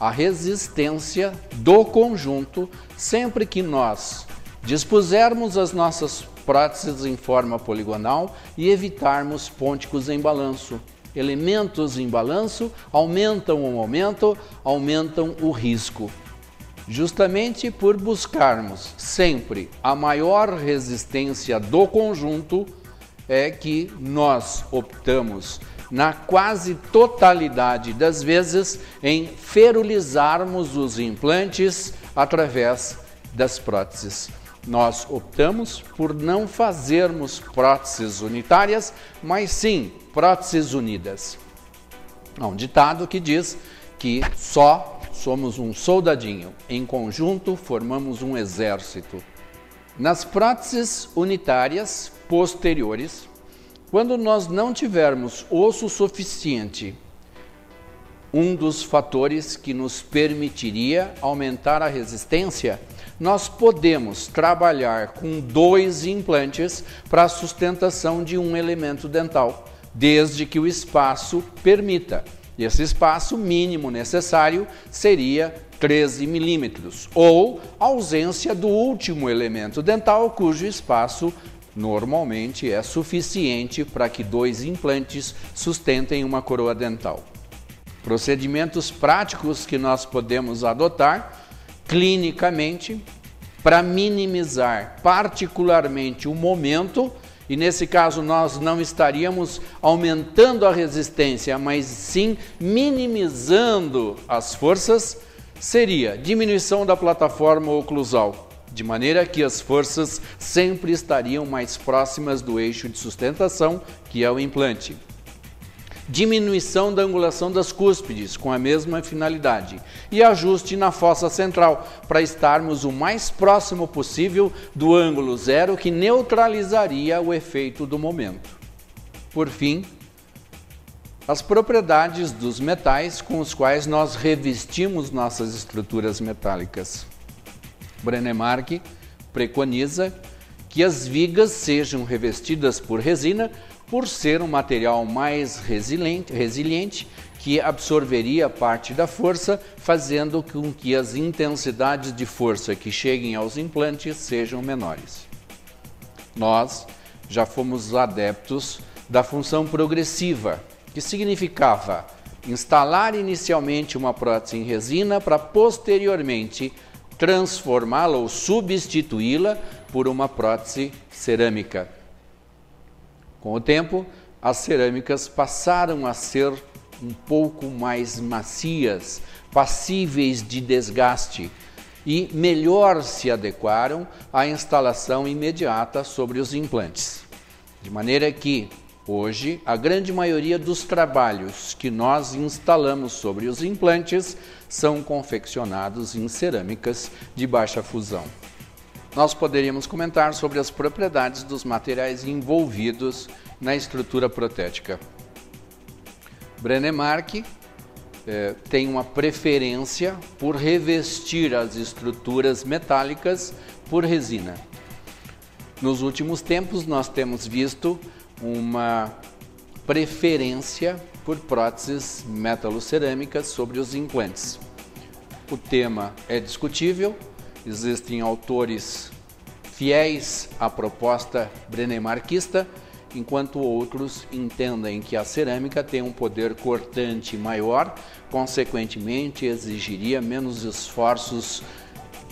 [SPEAKER 1] a resistência do conjunto sempre que nós dispusermos as nossas próteses em forma poligonal e evitarmos ponticos em balanço. Elementos em balanço aumentam o momento, aumentam o risco. Justamente por buscarmos sempre a maior resistência do conjunto é que nós optamos, na quase totalidade das vezes, em ferulizarmos os implantes através das próteses. Nós optamos por não fazermos próteses unitárias, mas sim próteses unidas. Há um ditado que diz que só somos um soldadinho, em conjunto formamos um exército. Nas próteses unitárias posteriores, quando nós não tivermos osso suficiente, um dos fatores que nos permitiria aumentar a resistência, nós podemos trabalhar com 2 implantes para a sustentação de um elemento dental, desde que o espaço permita. Esse espaço mínimo necessário seria 13 milímetros, ou ausência do último elemento dental, cujo espaço normalmente é suficiente para que 2 implantes sustentem uma coroa dental. Procedimentos práticos que nós podemos adotar clinicamente para minimizar particularmente o momento, e nesse caso nós não estaríamos aumentando a resistência, mas sim minimizando as forças, seria diminuição da plataforma oclusal, de maneira que as forças sempre estariam mais próximas do eixo de sustentação, que é o implante. Diminuição da angulação das cúspides, com a mesma finalidade. E ajuste na fossa central, para estarmos o mais próximo possível do ângulo zero, que neutralizaria o efeito do momento. Por fim, as propriedades dos metais com os quais nós revestimos nossas estruturas metálicas. Brennemark preconiza que as vigas sejam revestidas por resina, por ser um material mais resiliente, que absorveria parte da força, fazendo com que as intensidades de força que cheguem aos implantes sejam menores. Nós já fomos adeptos da função progressiva, que significava instalar inicialmente uma prótese em resina para posteriormente transformá-la ou substituí-la por uma prótese cerâmica. Com o tempo, as cerâmicas passaram a ser um pouco mais macias, passíveis de desgaste e melhor se adequaram à instalação imediata sobre os implantes. De maneira que, hoje, a grande maioria dos trabalhos que nós instalamos sobre os implantes são confeccionados em cerâmicas de baixa fusão. Nós poderíamos comentar sobre as propriedades dos materiais envolvidos na estrutura protética. Brennemark tem uma preferência por revestir as estruturas metálicas por resina. Nos últimos tempos, nós temos visto uma preferência por próteses metalocerâmicas sobre os implantes. O tema é discutível. Existem autores fiéis à proposta brennemarquista, enquanto outros entendem que a cerâmica tem um poder cortante maior, consequentemente exigiria menos esforços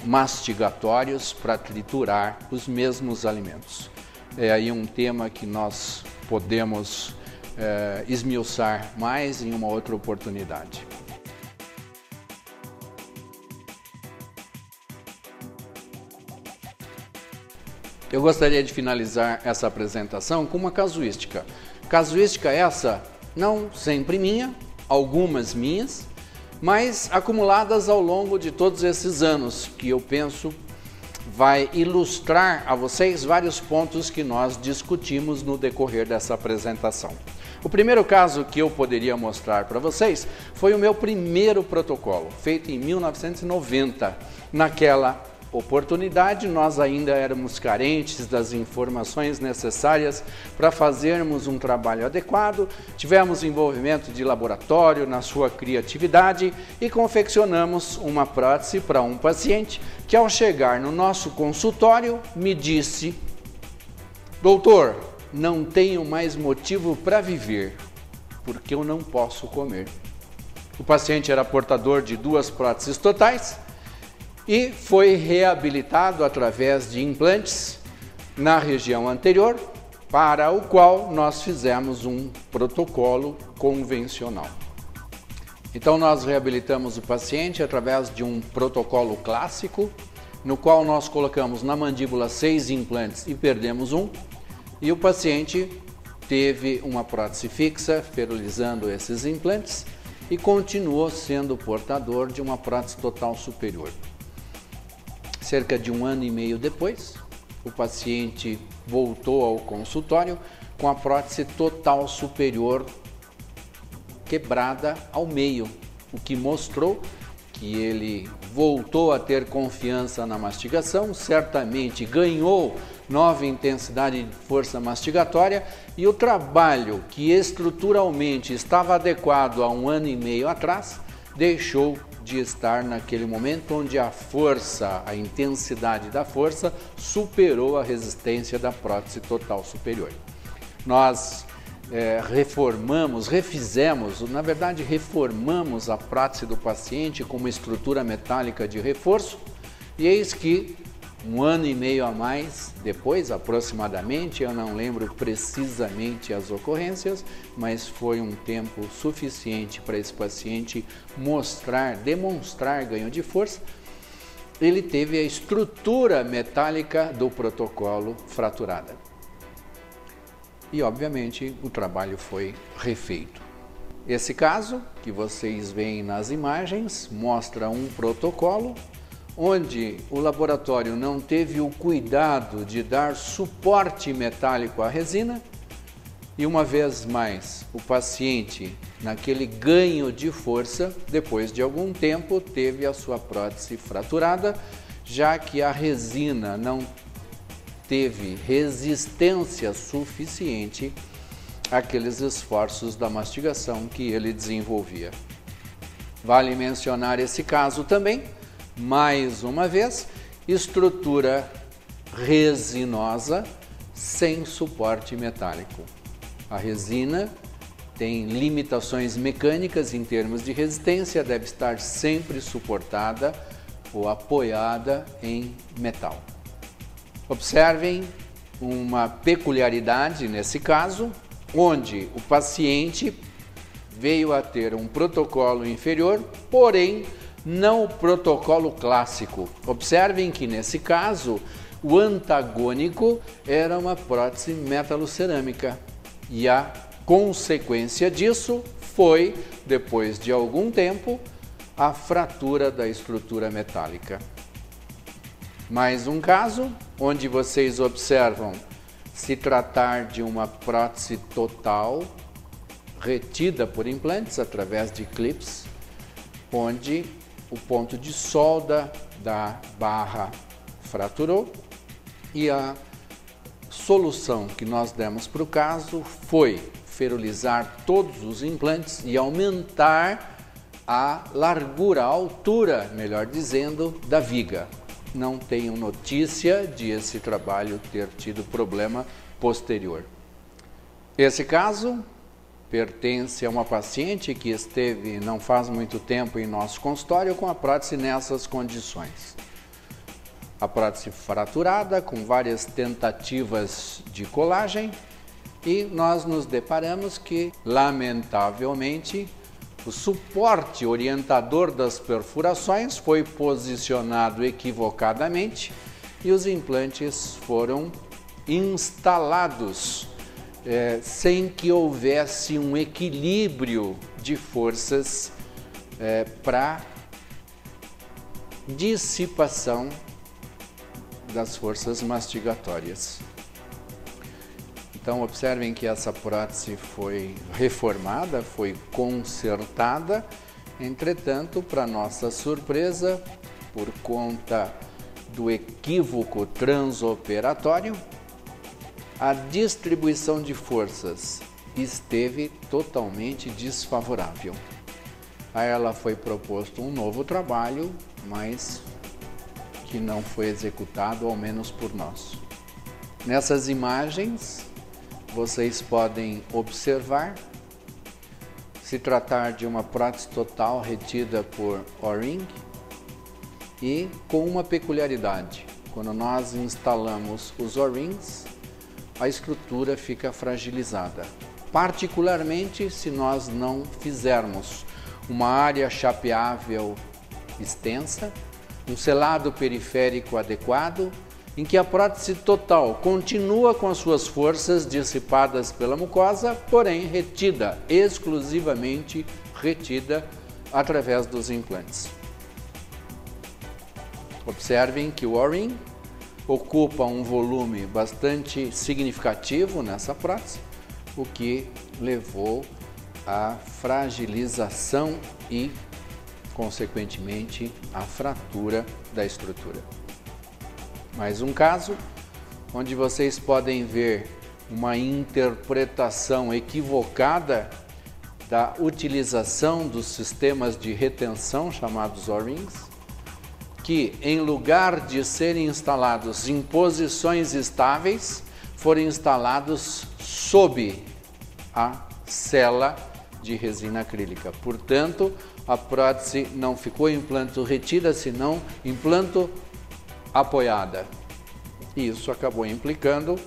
[SPEAKER 1] mastigatórios para triturar os mesmos alimentos. É aí um tema que nós podemos esmiuçar mais em uma outra oportunidade. Eu gostaria de finalizar essa apresentação com uma casuística. Casuística essa, não sempre minha, algumas minhas, mas acumuladas ao longo de todos esses anos, que eu penso vai ilustrar a vocês vários pontos que nós discutimos no decorrer dessa apresentação. O primeiro caso que eu poderia mostrar para vocês foi o meu primeiro protocolo, feito em 1990. Naquela oportunidade, nós ainda éramos carentes das informações necessárias para fazermos um trabalho adequado, tivemos envolvimento de laboratório na sua criatividade e confeccionamos uma prótese para um paciente que, ao chegar no nosso consultório, me disse: doutor, não tenho mais motivo para viver, porque eu não posso comer. O paciente era portador de 2 próteses totais e foi reabilitado através de implantes na região anterior, para o qual nós fizemos um protocolo convencional. Então nós reabilitamos o paciente através de um protocolo clássico, no qual nós colocamos na mandíbula 6 implantes e perdemos 1, e o paciente teve uma prótese fixa, ferulizando esses implantes, e continuou sendo portador de uma prótese total superior. Cerca de 1 ano e meio depois, o paciente voltou ao consultório com a prótese total superior quebrada ao meio, o que mostrou que ele voltou a ter confiança na mastigação, certamente ganhou nova intensidade de força mastigatória, e o trabalho que estruturalmente estava adequado há 1 ano e meio atrás deixou de estar naquele momento onde a força, a intensidade da força superou a resistência da prótese total superior. Nós reformamos a prótese do paciente com uma estrutura metálica de reforço, e eis que 1 ano e meio a mais depois, aproximadamente, eu não lembro precisamente as ocorrências, mas foi um tempo suficiente para esse paciente demonstrar ganho de força. Ele teve a estrutura metálica do protocolo fraturada. E, obviamente, o trabalho foi refeito. Esse caso, que vocês veem nas imagens, mostra um protocolo onde o laboratório não teve o cuidado de dar suporte metálico à resina, e uma vez mais o paciente, naquele ganho de força, depois de algum tempo teve a sua prótese fraturada, já que a resina não teve resistência suficiente àqueles esforços da mastigação que ele desenvolvia. Vale mencionar esse caso também. Mais uma vez, estrutura resinosa sem suporte metálico. A resina tem limitações mecânicas em termos de resistência, deve estar sempre suportada ou apoiada em metal. Observem uma peculiaridade nesse caso, onde o paciente veio a ter um protocolo inferior, porém não o protocolo clássico. Observem que nesse caso o antagônico era uma prótese metalocerâmica, e a consequência disso foi, depois de algum tempo, a fratura da estrutura metálica. Mais um caso onde vocês observam se tratar de uma prótese total retida por implantes através de clips, onde o ponto de solda da barra fraturou, e a solução que nós demos para o caso foi ferulizar todos os implantes e aumentar a largura, a altura, melhor dizendo, da viga. Não tenho notícia de esse trabalho ter tido problema posterior. Esse caso pertence a uma paciente que esteve não faz muito tempo em nosso consultório com a prótese nessas condições. A prótese fraturada, com várias tentativas de colagem, e nós nos deparamos que, lamentavelmente, o suporte orientador das perfurações foi posicionado equivocadamente e os implantes foram instalados sem que houvesse um equilíbrio de forças para dissipação das forças mastigatórias. Então observem que essa prótese foi reformada, foi consertada, entretanto, para nossa surpresa, por conta do equívoco transoperatório, a distribuição de forças esteve totalmente desfavorável. A ela foi proposto um novo trabalho, mas que não foi executado, ao menos por nós. Nessas imagens, vocês podem observar se tratar de uma prótese total retida por O-ring e com uma peculiaridade. Quando nós instalamos os O-rings, a estrutura fica fragilizada, particularmente se nós não fizermos uma área chapeável extensa, um selado periférico adequado, em que a prótese total continua com as suas forças dissipadas pela mucosa, porém retida, exclusivamente retida através dos implantes. Observem que o O-ring ocupa um volume bastante significativo nessa prótese, o que levou à fragilização e, consequentemente, à fratura da estrutura. Mais um caso onde vocês podem ver uma interpretação equivocada da utilização dos sistemas de retenção chamados O-rings, que em lugar de serem instalados em posições estáveis, foram instalados sob a cela de resina acrílica. Portanto, a prótese não ficou implanto retida, senão implanto apoiada. Isso acabou implicando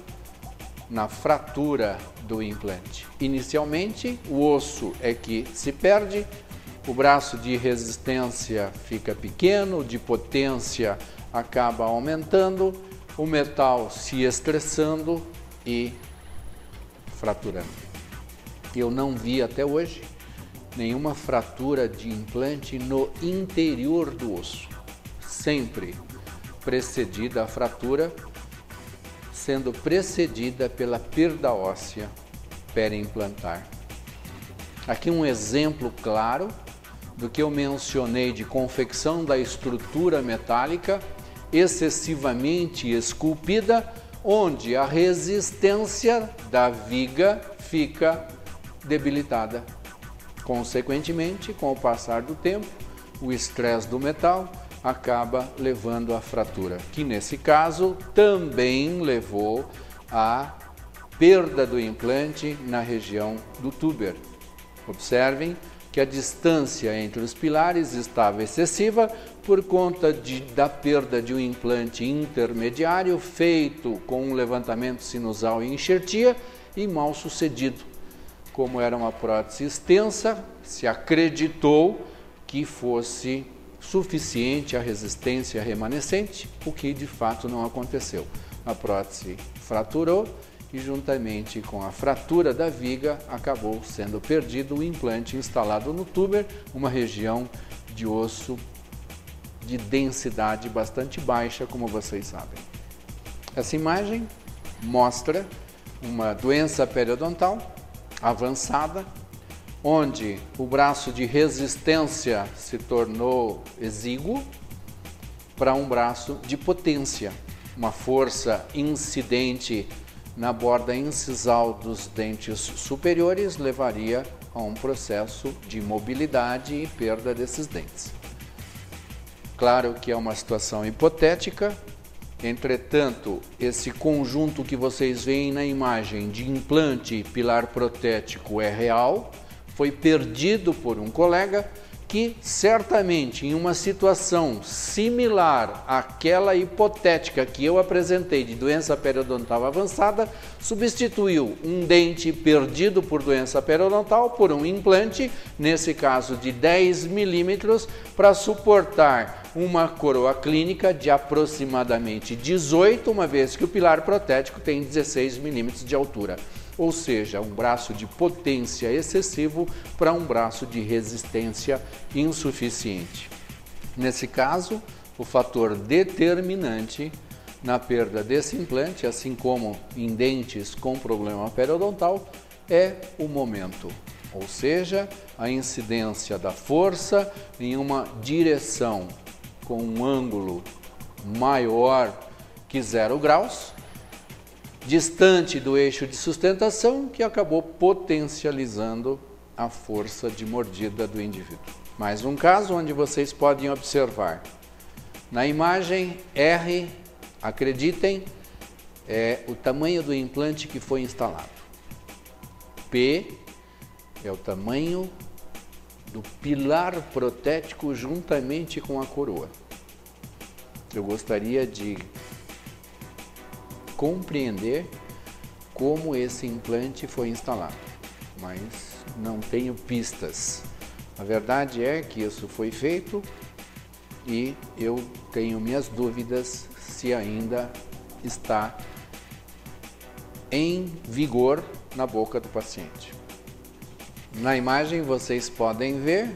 [SPEAKER 1] na fratura do implante. Inicialmente, o osso é que se perde, o braço de resistência fica pequeno, de potência acaba aumentando, o metal se estressando e fraturando. Eu não vi até hoje nenhuma fratura de implante no interior do osso. Sempre precedida a fratura, sendo precedida pela perda óssea periimplantar. Aqui um exemplo claro do que eu mencionei de confecção da estrutura metálica excessivamente esculpida, onde a resistência da viga fica debilitada. Consequentemente, com o passar do tempo, o estresse do metal acaba levando à fratura, que nesse caso também levou à perda do implante na região do túber. Observem que a distância entre os pilares estava excessiva por conta da perda de um implante intermediário feito com um levantamento sinusal e enxertia e mal sucedido. Como era uma prótese extensa, se acreditou que fosse suficiente a resistência remanescente, o que de fato não aconteceu. A prótese fraturou e, juntamente com a fratura da viga, acabou sendo perdido o implante instalado no túber, uma região de osso de densidade bastante baixa, como vocês sabem. Essa imagem mostra uma doença periodontal avançada, onde o braço de resistência se tornou exíguo para um braço de potência. Uma força incidente na borda incisal dos dentes superiores levaria a um processo de mobilidade e perda desses dentes. Claro que é uma situação hipotética, entretanto, esse conjunto que vocês veem na imagem de implante e pilar protético é real, foi perdido por um colega que certamente em uma situação similar àquela hipotética que eu apresentei de doença periodontal avançada, substituiu um dente perdido por doença periodontal por um implante, nesse caso de 10 milímetros, para suportar uma coroa clínica de aproximadamente 18, uma vez que o pilar protético tem 16 milímetros de altura. Ou seja, um braço de potência excessivo para um braço de resistência insuficiente. Nesse caso, o fator determinante na perda desse implante, assim como em dentes com problema periodontal, é o momento, ou seja, a incidência da força em uma direção com um ângulo maior que 0 graus, distante do eixo de sustentação, que acabou potencializando a força de mordida do indivíduo. Mais um caso onde vocês podem observar. Na imagem R, acreditem, é o tamanho do implante que foi instalado. P é o tamanho do pilar protético juntamente com a coroa. Eu gostaria de compreender como esse implante foi instalado, mas não tenho pistas. A verdade é que isso foi feito e eu tenho minhas dúvidas se ainda está em vigor na boca do paciente. Na imagem vocês podem ver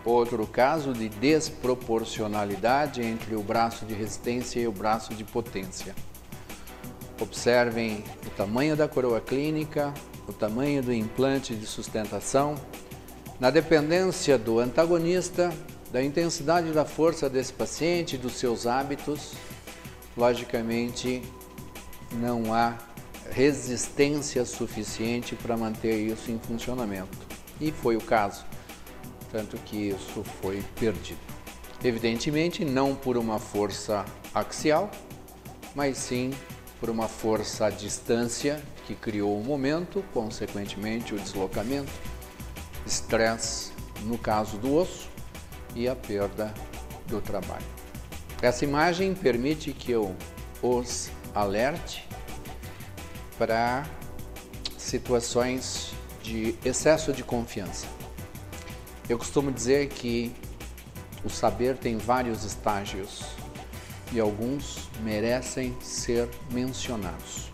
[SPEAKER 1] outro caso de desproporcionalidade entre o braço de resistência e o braço de potência. Observem o tamanho da coroa clínica, o tamanho do implante de sustentação. Na dependência do antagonista, da intensidade da força desse paciente, dos seus hábitos, logicamente não há resistência suficiente para manter isso em funcionamento. E foi o caso, tanto que isso foi perdido. Evidentemente, não por uma força axial, mas sim por uma força à distância que criou o momento, consequentemente o deslocamento, estresse no caso do osso e a perda do trabalho. Essa imagem permite que eu os alerte para situações de excesso de confiança. Eu costumo dizer que o saber tem vários estágios e alguns merecem ser mencionados.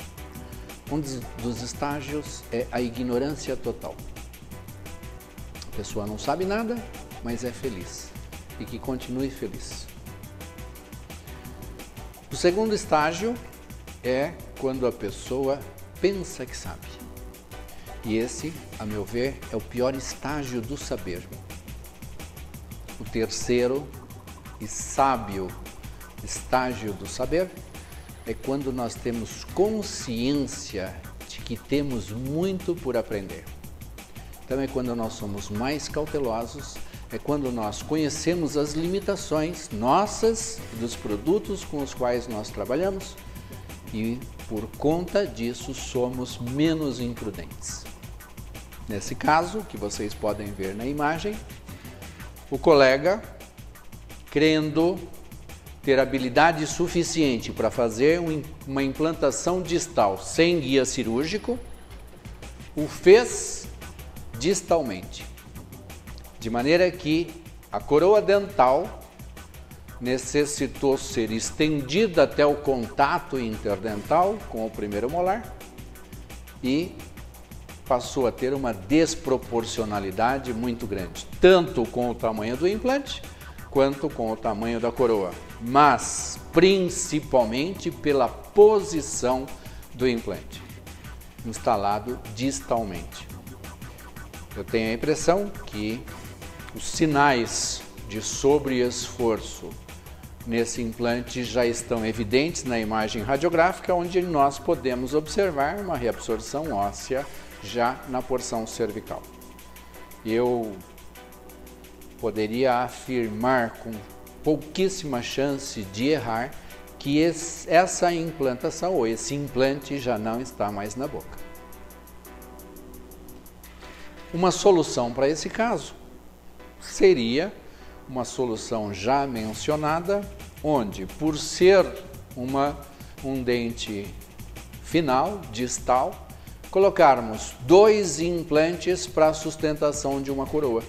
[SPEAKER 1] Um dos estágios é a ignorância total. A pessoa não sabe nada, mas é feliz e que continue feliz. O segundo estágio é quando a pessoa pensa que sabe. E esse, a meu ver, é o pior estágio do saber. O terceiro e sábio estágio do saber é quando nós temos consciência de que temos muito por aprender. Então é quando nós somos mais cautelosos, é quando nós conhecemos as limitações nossas, dos produtos com os quais nós trabalhamos e por conta disso somos menos imprudentes. Nesse caso, que vocês podem ver na imagem, o colega, crendo ter habilidade suficiente para fazer uma implantação distal sem guia cirúrgico, o fez distalmente, de maneira que a coroa dental necessitou ser estendida até o contato interdental com o primeiro molar e passou a ter uma desproporcionalidade muito grande, tanto com o tamanho do implante quanto com o tamanho da coroa, mas principalmente pela posição do implante, instalado distalmente. Eu tenho a impressão que os sinais de sobreesforço nesse implante já estão evidentes na imagem radiográfica, onde nós podemos observar uma reabsorção óssea já na porção cervical. Eu poderia afirmar com pouquíssima chance de errar que essa implantação ou esse implante já não está mais na boca. Uma solução para esse caso seria uma solução já mencionada, onde, por ser um dente final, distal, colocarmos 2 implantes para a sustentação de uma coroa.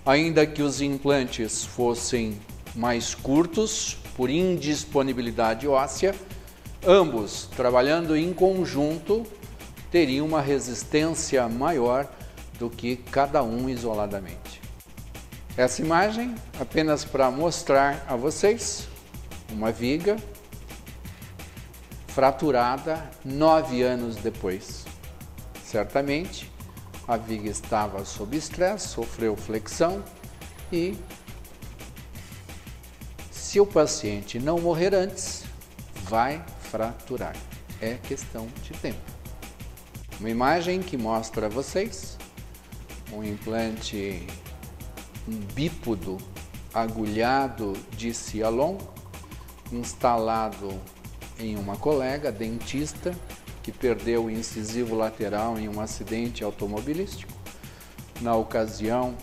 [SPEAKER 1] Ainda que os implantes fossem mais curtos, por indisponibilidade óssea, ambos, trabalhando em conjunto, teriam uma resistência maior do que cada um isoladamente. Essa imagem, apenas para mostrar a vocês, uma viga fraturada 9 anos depois. Certamente, a viga estava sob estresse, sofreu flexão e, se o paciente não morrer antes, vai fraturar. É questão de tempo. Uma imagem que mostra a vocês um implante bípodo agulhado de Cialon, instalado em uma colega dentista que perdeu o incisivo lateral em um acidente automobilístico. Na ocasião,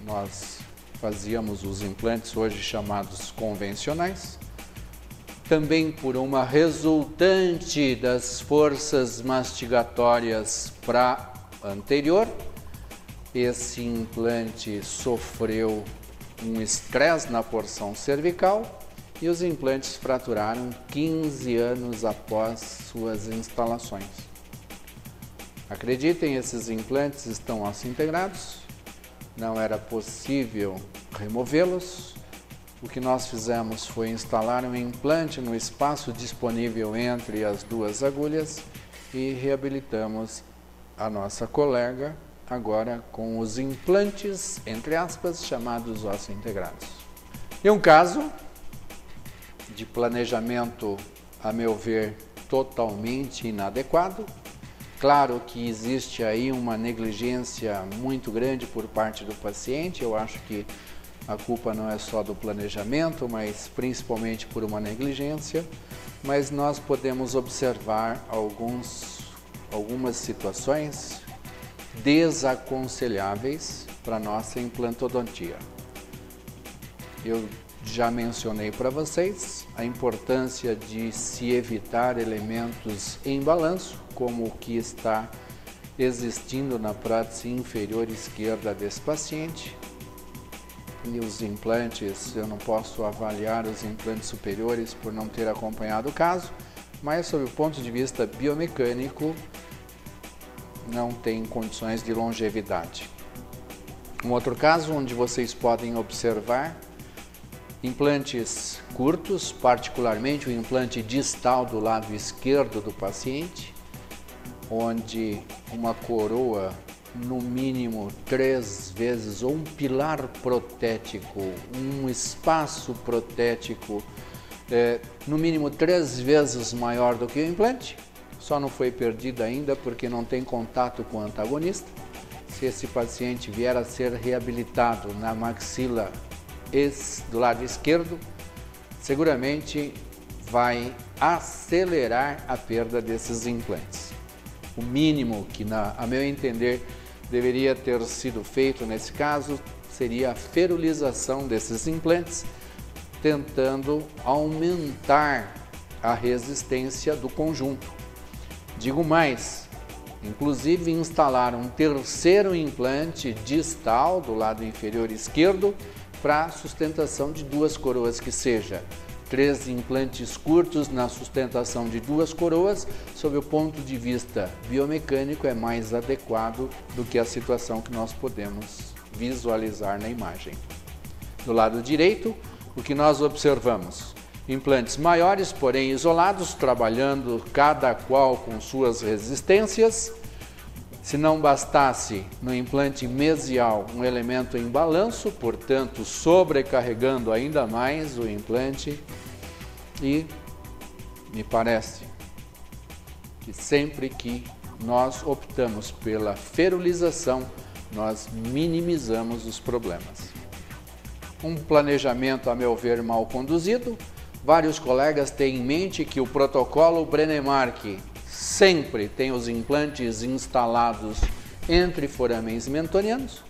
[SPEAKER 1] nós fazíamos os implantes hoje chamados convencionais, também por uma resultante das forças mastigatórias anterior. Esse implante sofreu um estresse na porção cervical e os implantes fraturaram 15 anos após suas instalações. Acreditem, esses implantes estão osseointegrados, não era possível removê-los. O que nós fizemos foi instalar um implante no espaço disponível entre as duas agulhas e reabilitamos a nossa colega, agora com os implantes, entre aspas, chamados osseointegrados. E um caso de planejamento, a meu ver, totalmente inadequado. Claro que existe aí uma negligência muito grande por parte do paciente. Eu acho que a culpa não é só do planejamento, mas principalmente por uma negligência. Mas nós podemos observar algumas situações desaconselháveis para nossa implantodontia. Eu já mencionei para vocês a importância de se evitar elementos em balanço, como o que está existindo na prótese inferior esquerda desse paciente. E os implantes, eu não posso avaliar os implantes superiores por não ter acompanhado o caso, mas sob o ponto de vista biomecânico, não tem condições de longevidade. Um outro caso onde vocês podem observar implantes curtos, particularmente o implante distal do lado esquerdo do paciente, onde uma coroa, no mínimo 3 vezes, ou um pilar protético, um espaço protético, no mínimo 3 vezes maior do que o implante, só não foi perdido ainda porque não tem contato com o antagonista. Se esse paciente vier a ser reabilitado na maxila do lado esquerdo, seguramente vai acelerar a perda desses implantes. O mínimo que, a meu entender, deveria ter sido feito nesse caso seria a ferulização desses implantes, tentando aumentar a resistência do conjunto. Digo mais, inclusive instalar um terceiro implante distal do lado inferior esquerdo para sustentação de 2 coroas, que seja 3 implantes curtos na sustentação de 2 coroas, sob o ponto de vista biomecânico é mais adequado do que a situação que nós podemos visualizar na imagem. Do lado direito, o que nós observamos? Implantes maiores, porém isolados, trabalhando cada qual com suas resistências. Se não bastasse, no implante mesial, um elemento em balanço, portanto, sobrecarregando ainda mais o implante. E me parece que sempre que nós optamos pela ferulização, nós minimizamos os problemas. Um planejamento, a meu ver, mal conduzido. Vários colegas têm em mente que o protocolo Brennemark sempre tem os implantes instalados entre foramens mentonianos,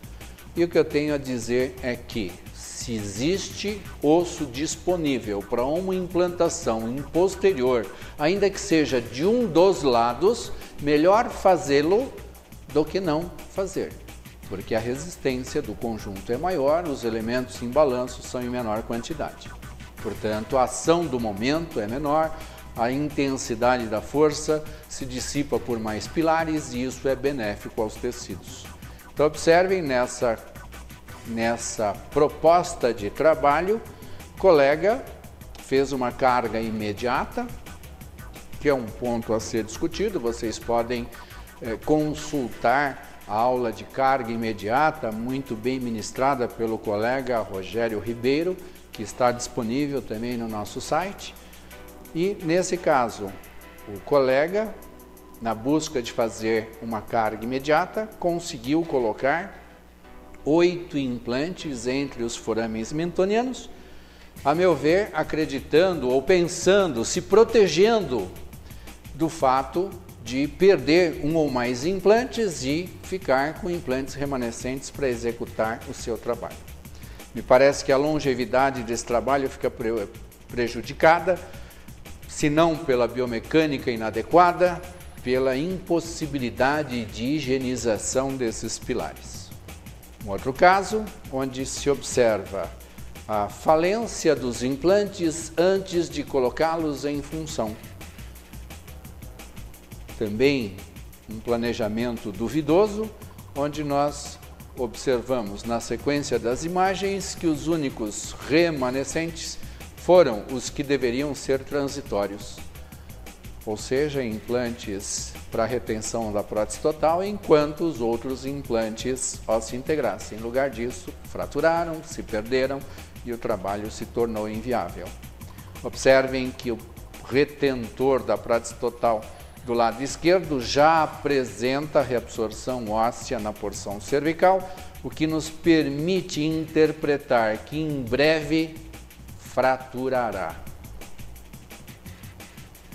[SPEAKER 1] e o que eu tenho a dizer é que, se existe osso disponível para uma implantação em posterior, ainda que seja de um dos lados, melhor fazê-lo do que não fazer, porque a resistência do conjunto é maior, os elementos em balanço são em menor quantidade. Portanto, a ação do momento é menor, a intensidade da força se dissipa por mais pilares e isso é benéfico aos tecidos. Então observem nessa proposta de trabalho, o colega fez uma carga imediata, que é um ponto a ser discutido. Vocês podem consultar a aula de carga imediata, muito bem ministrada pelo colega Rogério Ribeiro, que está disponível também no nosso site. E nesse caso, o colega, na busca de fazer uma carga imediata, conseguiu colocar 8 implantes entre os forames mentonianos, a meu ver, acreditando ou pensando, se protegendo do fato de perder um ou mais implantes e ficar com implantes remanescentes para executar o seu trabalho. Me parece que a longevidade desse trabalho fica prejudicada, se não pela biomecânica inadequada, pela impossibilidade de higienização desses pilares. Um outro caso, onde se observa a falência dos implantes antes de colocá-los em função. Também um planejamento duvidoso, onde nós observamos na sequência das imagens que os únicos remanescentes foram os que deveriam ser transitórios, ou seja, implantes para retenção da prótese total, enquanto os outros implantes ósseo-integrais. Em lugar disso, fraturaram, se perderam e o trabalho se tornou inviável. Observem que o retentor da prótese total do lado esquerdo já apresenta reabsorção óssea na porção cervical, o que nos permite interpretar que em breve fraturará,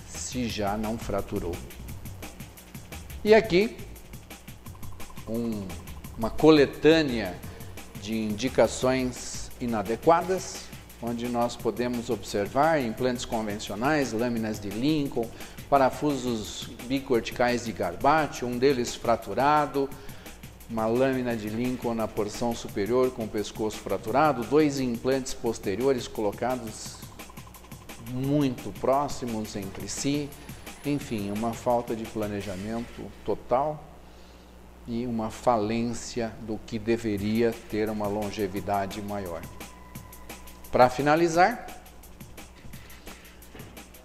[SPEAKER 1] se já não fraturou. E aqui, uma coletânea de indicações inadequadas, onde nós podemos observar implantes convencionais, lâminas de Lincoln, parafusos bicorticais de Garbati, um deles fraturado, uma lâmina de Lincoln na porção superior com o pescoço fraturado, 2 implantes posteriores colocados muito próximos entre si, enfim, uma falta de planejamento total e uma falência do que deveria ter uma longevidade maior. Para finalizar,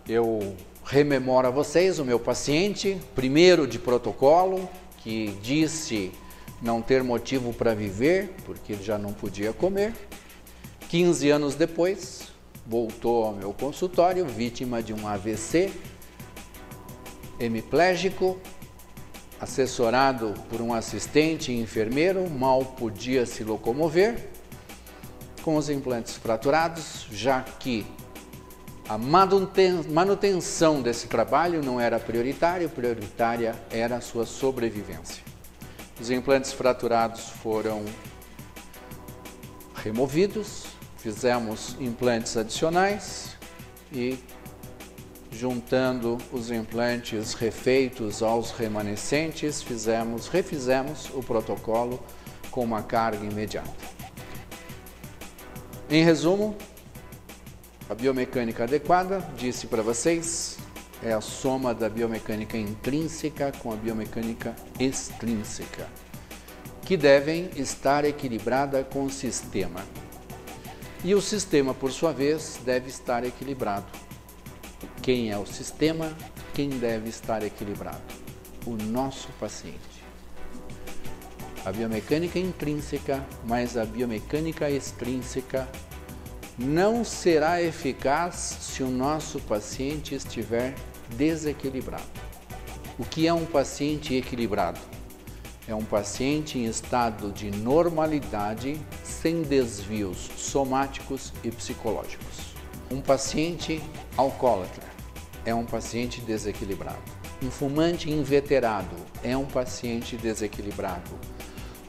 [SPEAKER 1] eu rememoro a vocês o meu paciente, primeiro de protocolo, que disse não ter motivo para viver, porque ele já não podia comer. 15 anos depois, voltou ao meu consultório, vítima de um AVC, hemiplégico, assessorado por um assistente enfermeiro, mal podia se locomover, com os implantes fraturados, já que a manutenção desse trabalho não era prioritária era a sua sobrevivência. Os implantes fraturados foram removidos, fizemos implantes adicionais e, juntando os implantes refeitos aos remanescentes, refizemos o protocolo com uma carga imediata. Em resumo, a biomecânica adequada, disse para vocês, é a soma da biomecânica intrínseca com a biomecânica extrínseca, que devem estar equilibrada com o sistema. E o sistema, por sua vez, deve estar equilibrado. Quem é o sistema? Quem deve estar equilibrado? O nosso paciente. A biomecânica intrínseca mais a biomecânica extrínseca não será eficaz se o nosso paciente estiver desequilibrado. O que é um paciente equilibrado? É um paciente em estado de normalidade, sem desvios somáticos e psicológicos. Um paciente alcoólatra é um paciente desequilibrado. Um fumante inveterado é um paciente desequilibrado.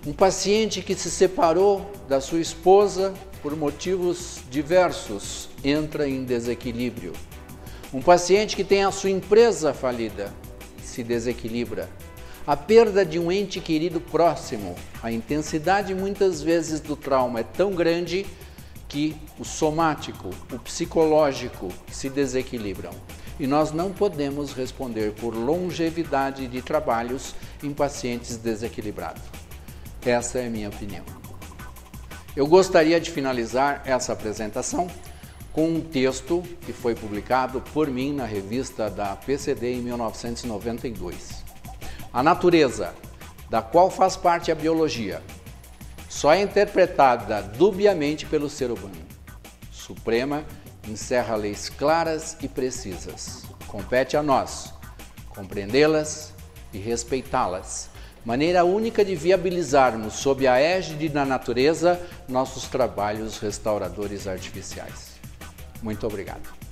[SPEAKER 1] Um paciente que se separou da sua esposa por motivos diversos entra em desequilíbrio. Um paciente que tem a sua empresa falida se desequilibra. A perda de um ente querido próximo, a intensidade muitas vezes do trauma é tão grande que o somático, o psicológico se desequilibram. E nós não podemos responder por longevidade de trabalhos em pacientes desequilibrados. Essa é a minha opinião. Eu gostaria de finalizar essa apresentação com um texto que foi publicado por mim na revista da PCD em 1992. A natureza, da qual faz parte a biologia, só é interpretada dubiamente pelo ser humano. Suprema encerra leis claras e precisas. Compete a nós compreendê-las e respeitá-las. Maneira única de viabilizarmos, sob a égide da natureza, nossos trabalhos restauradores artificiais. Muito obrigado.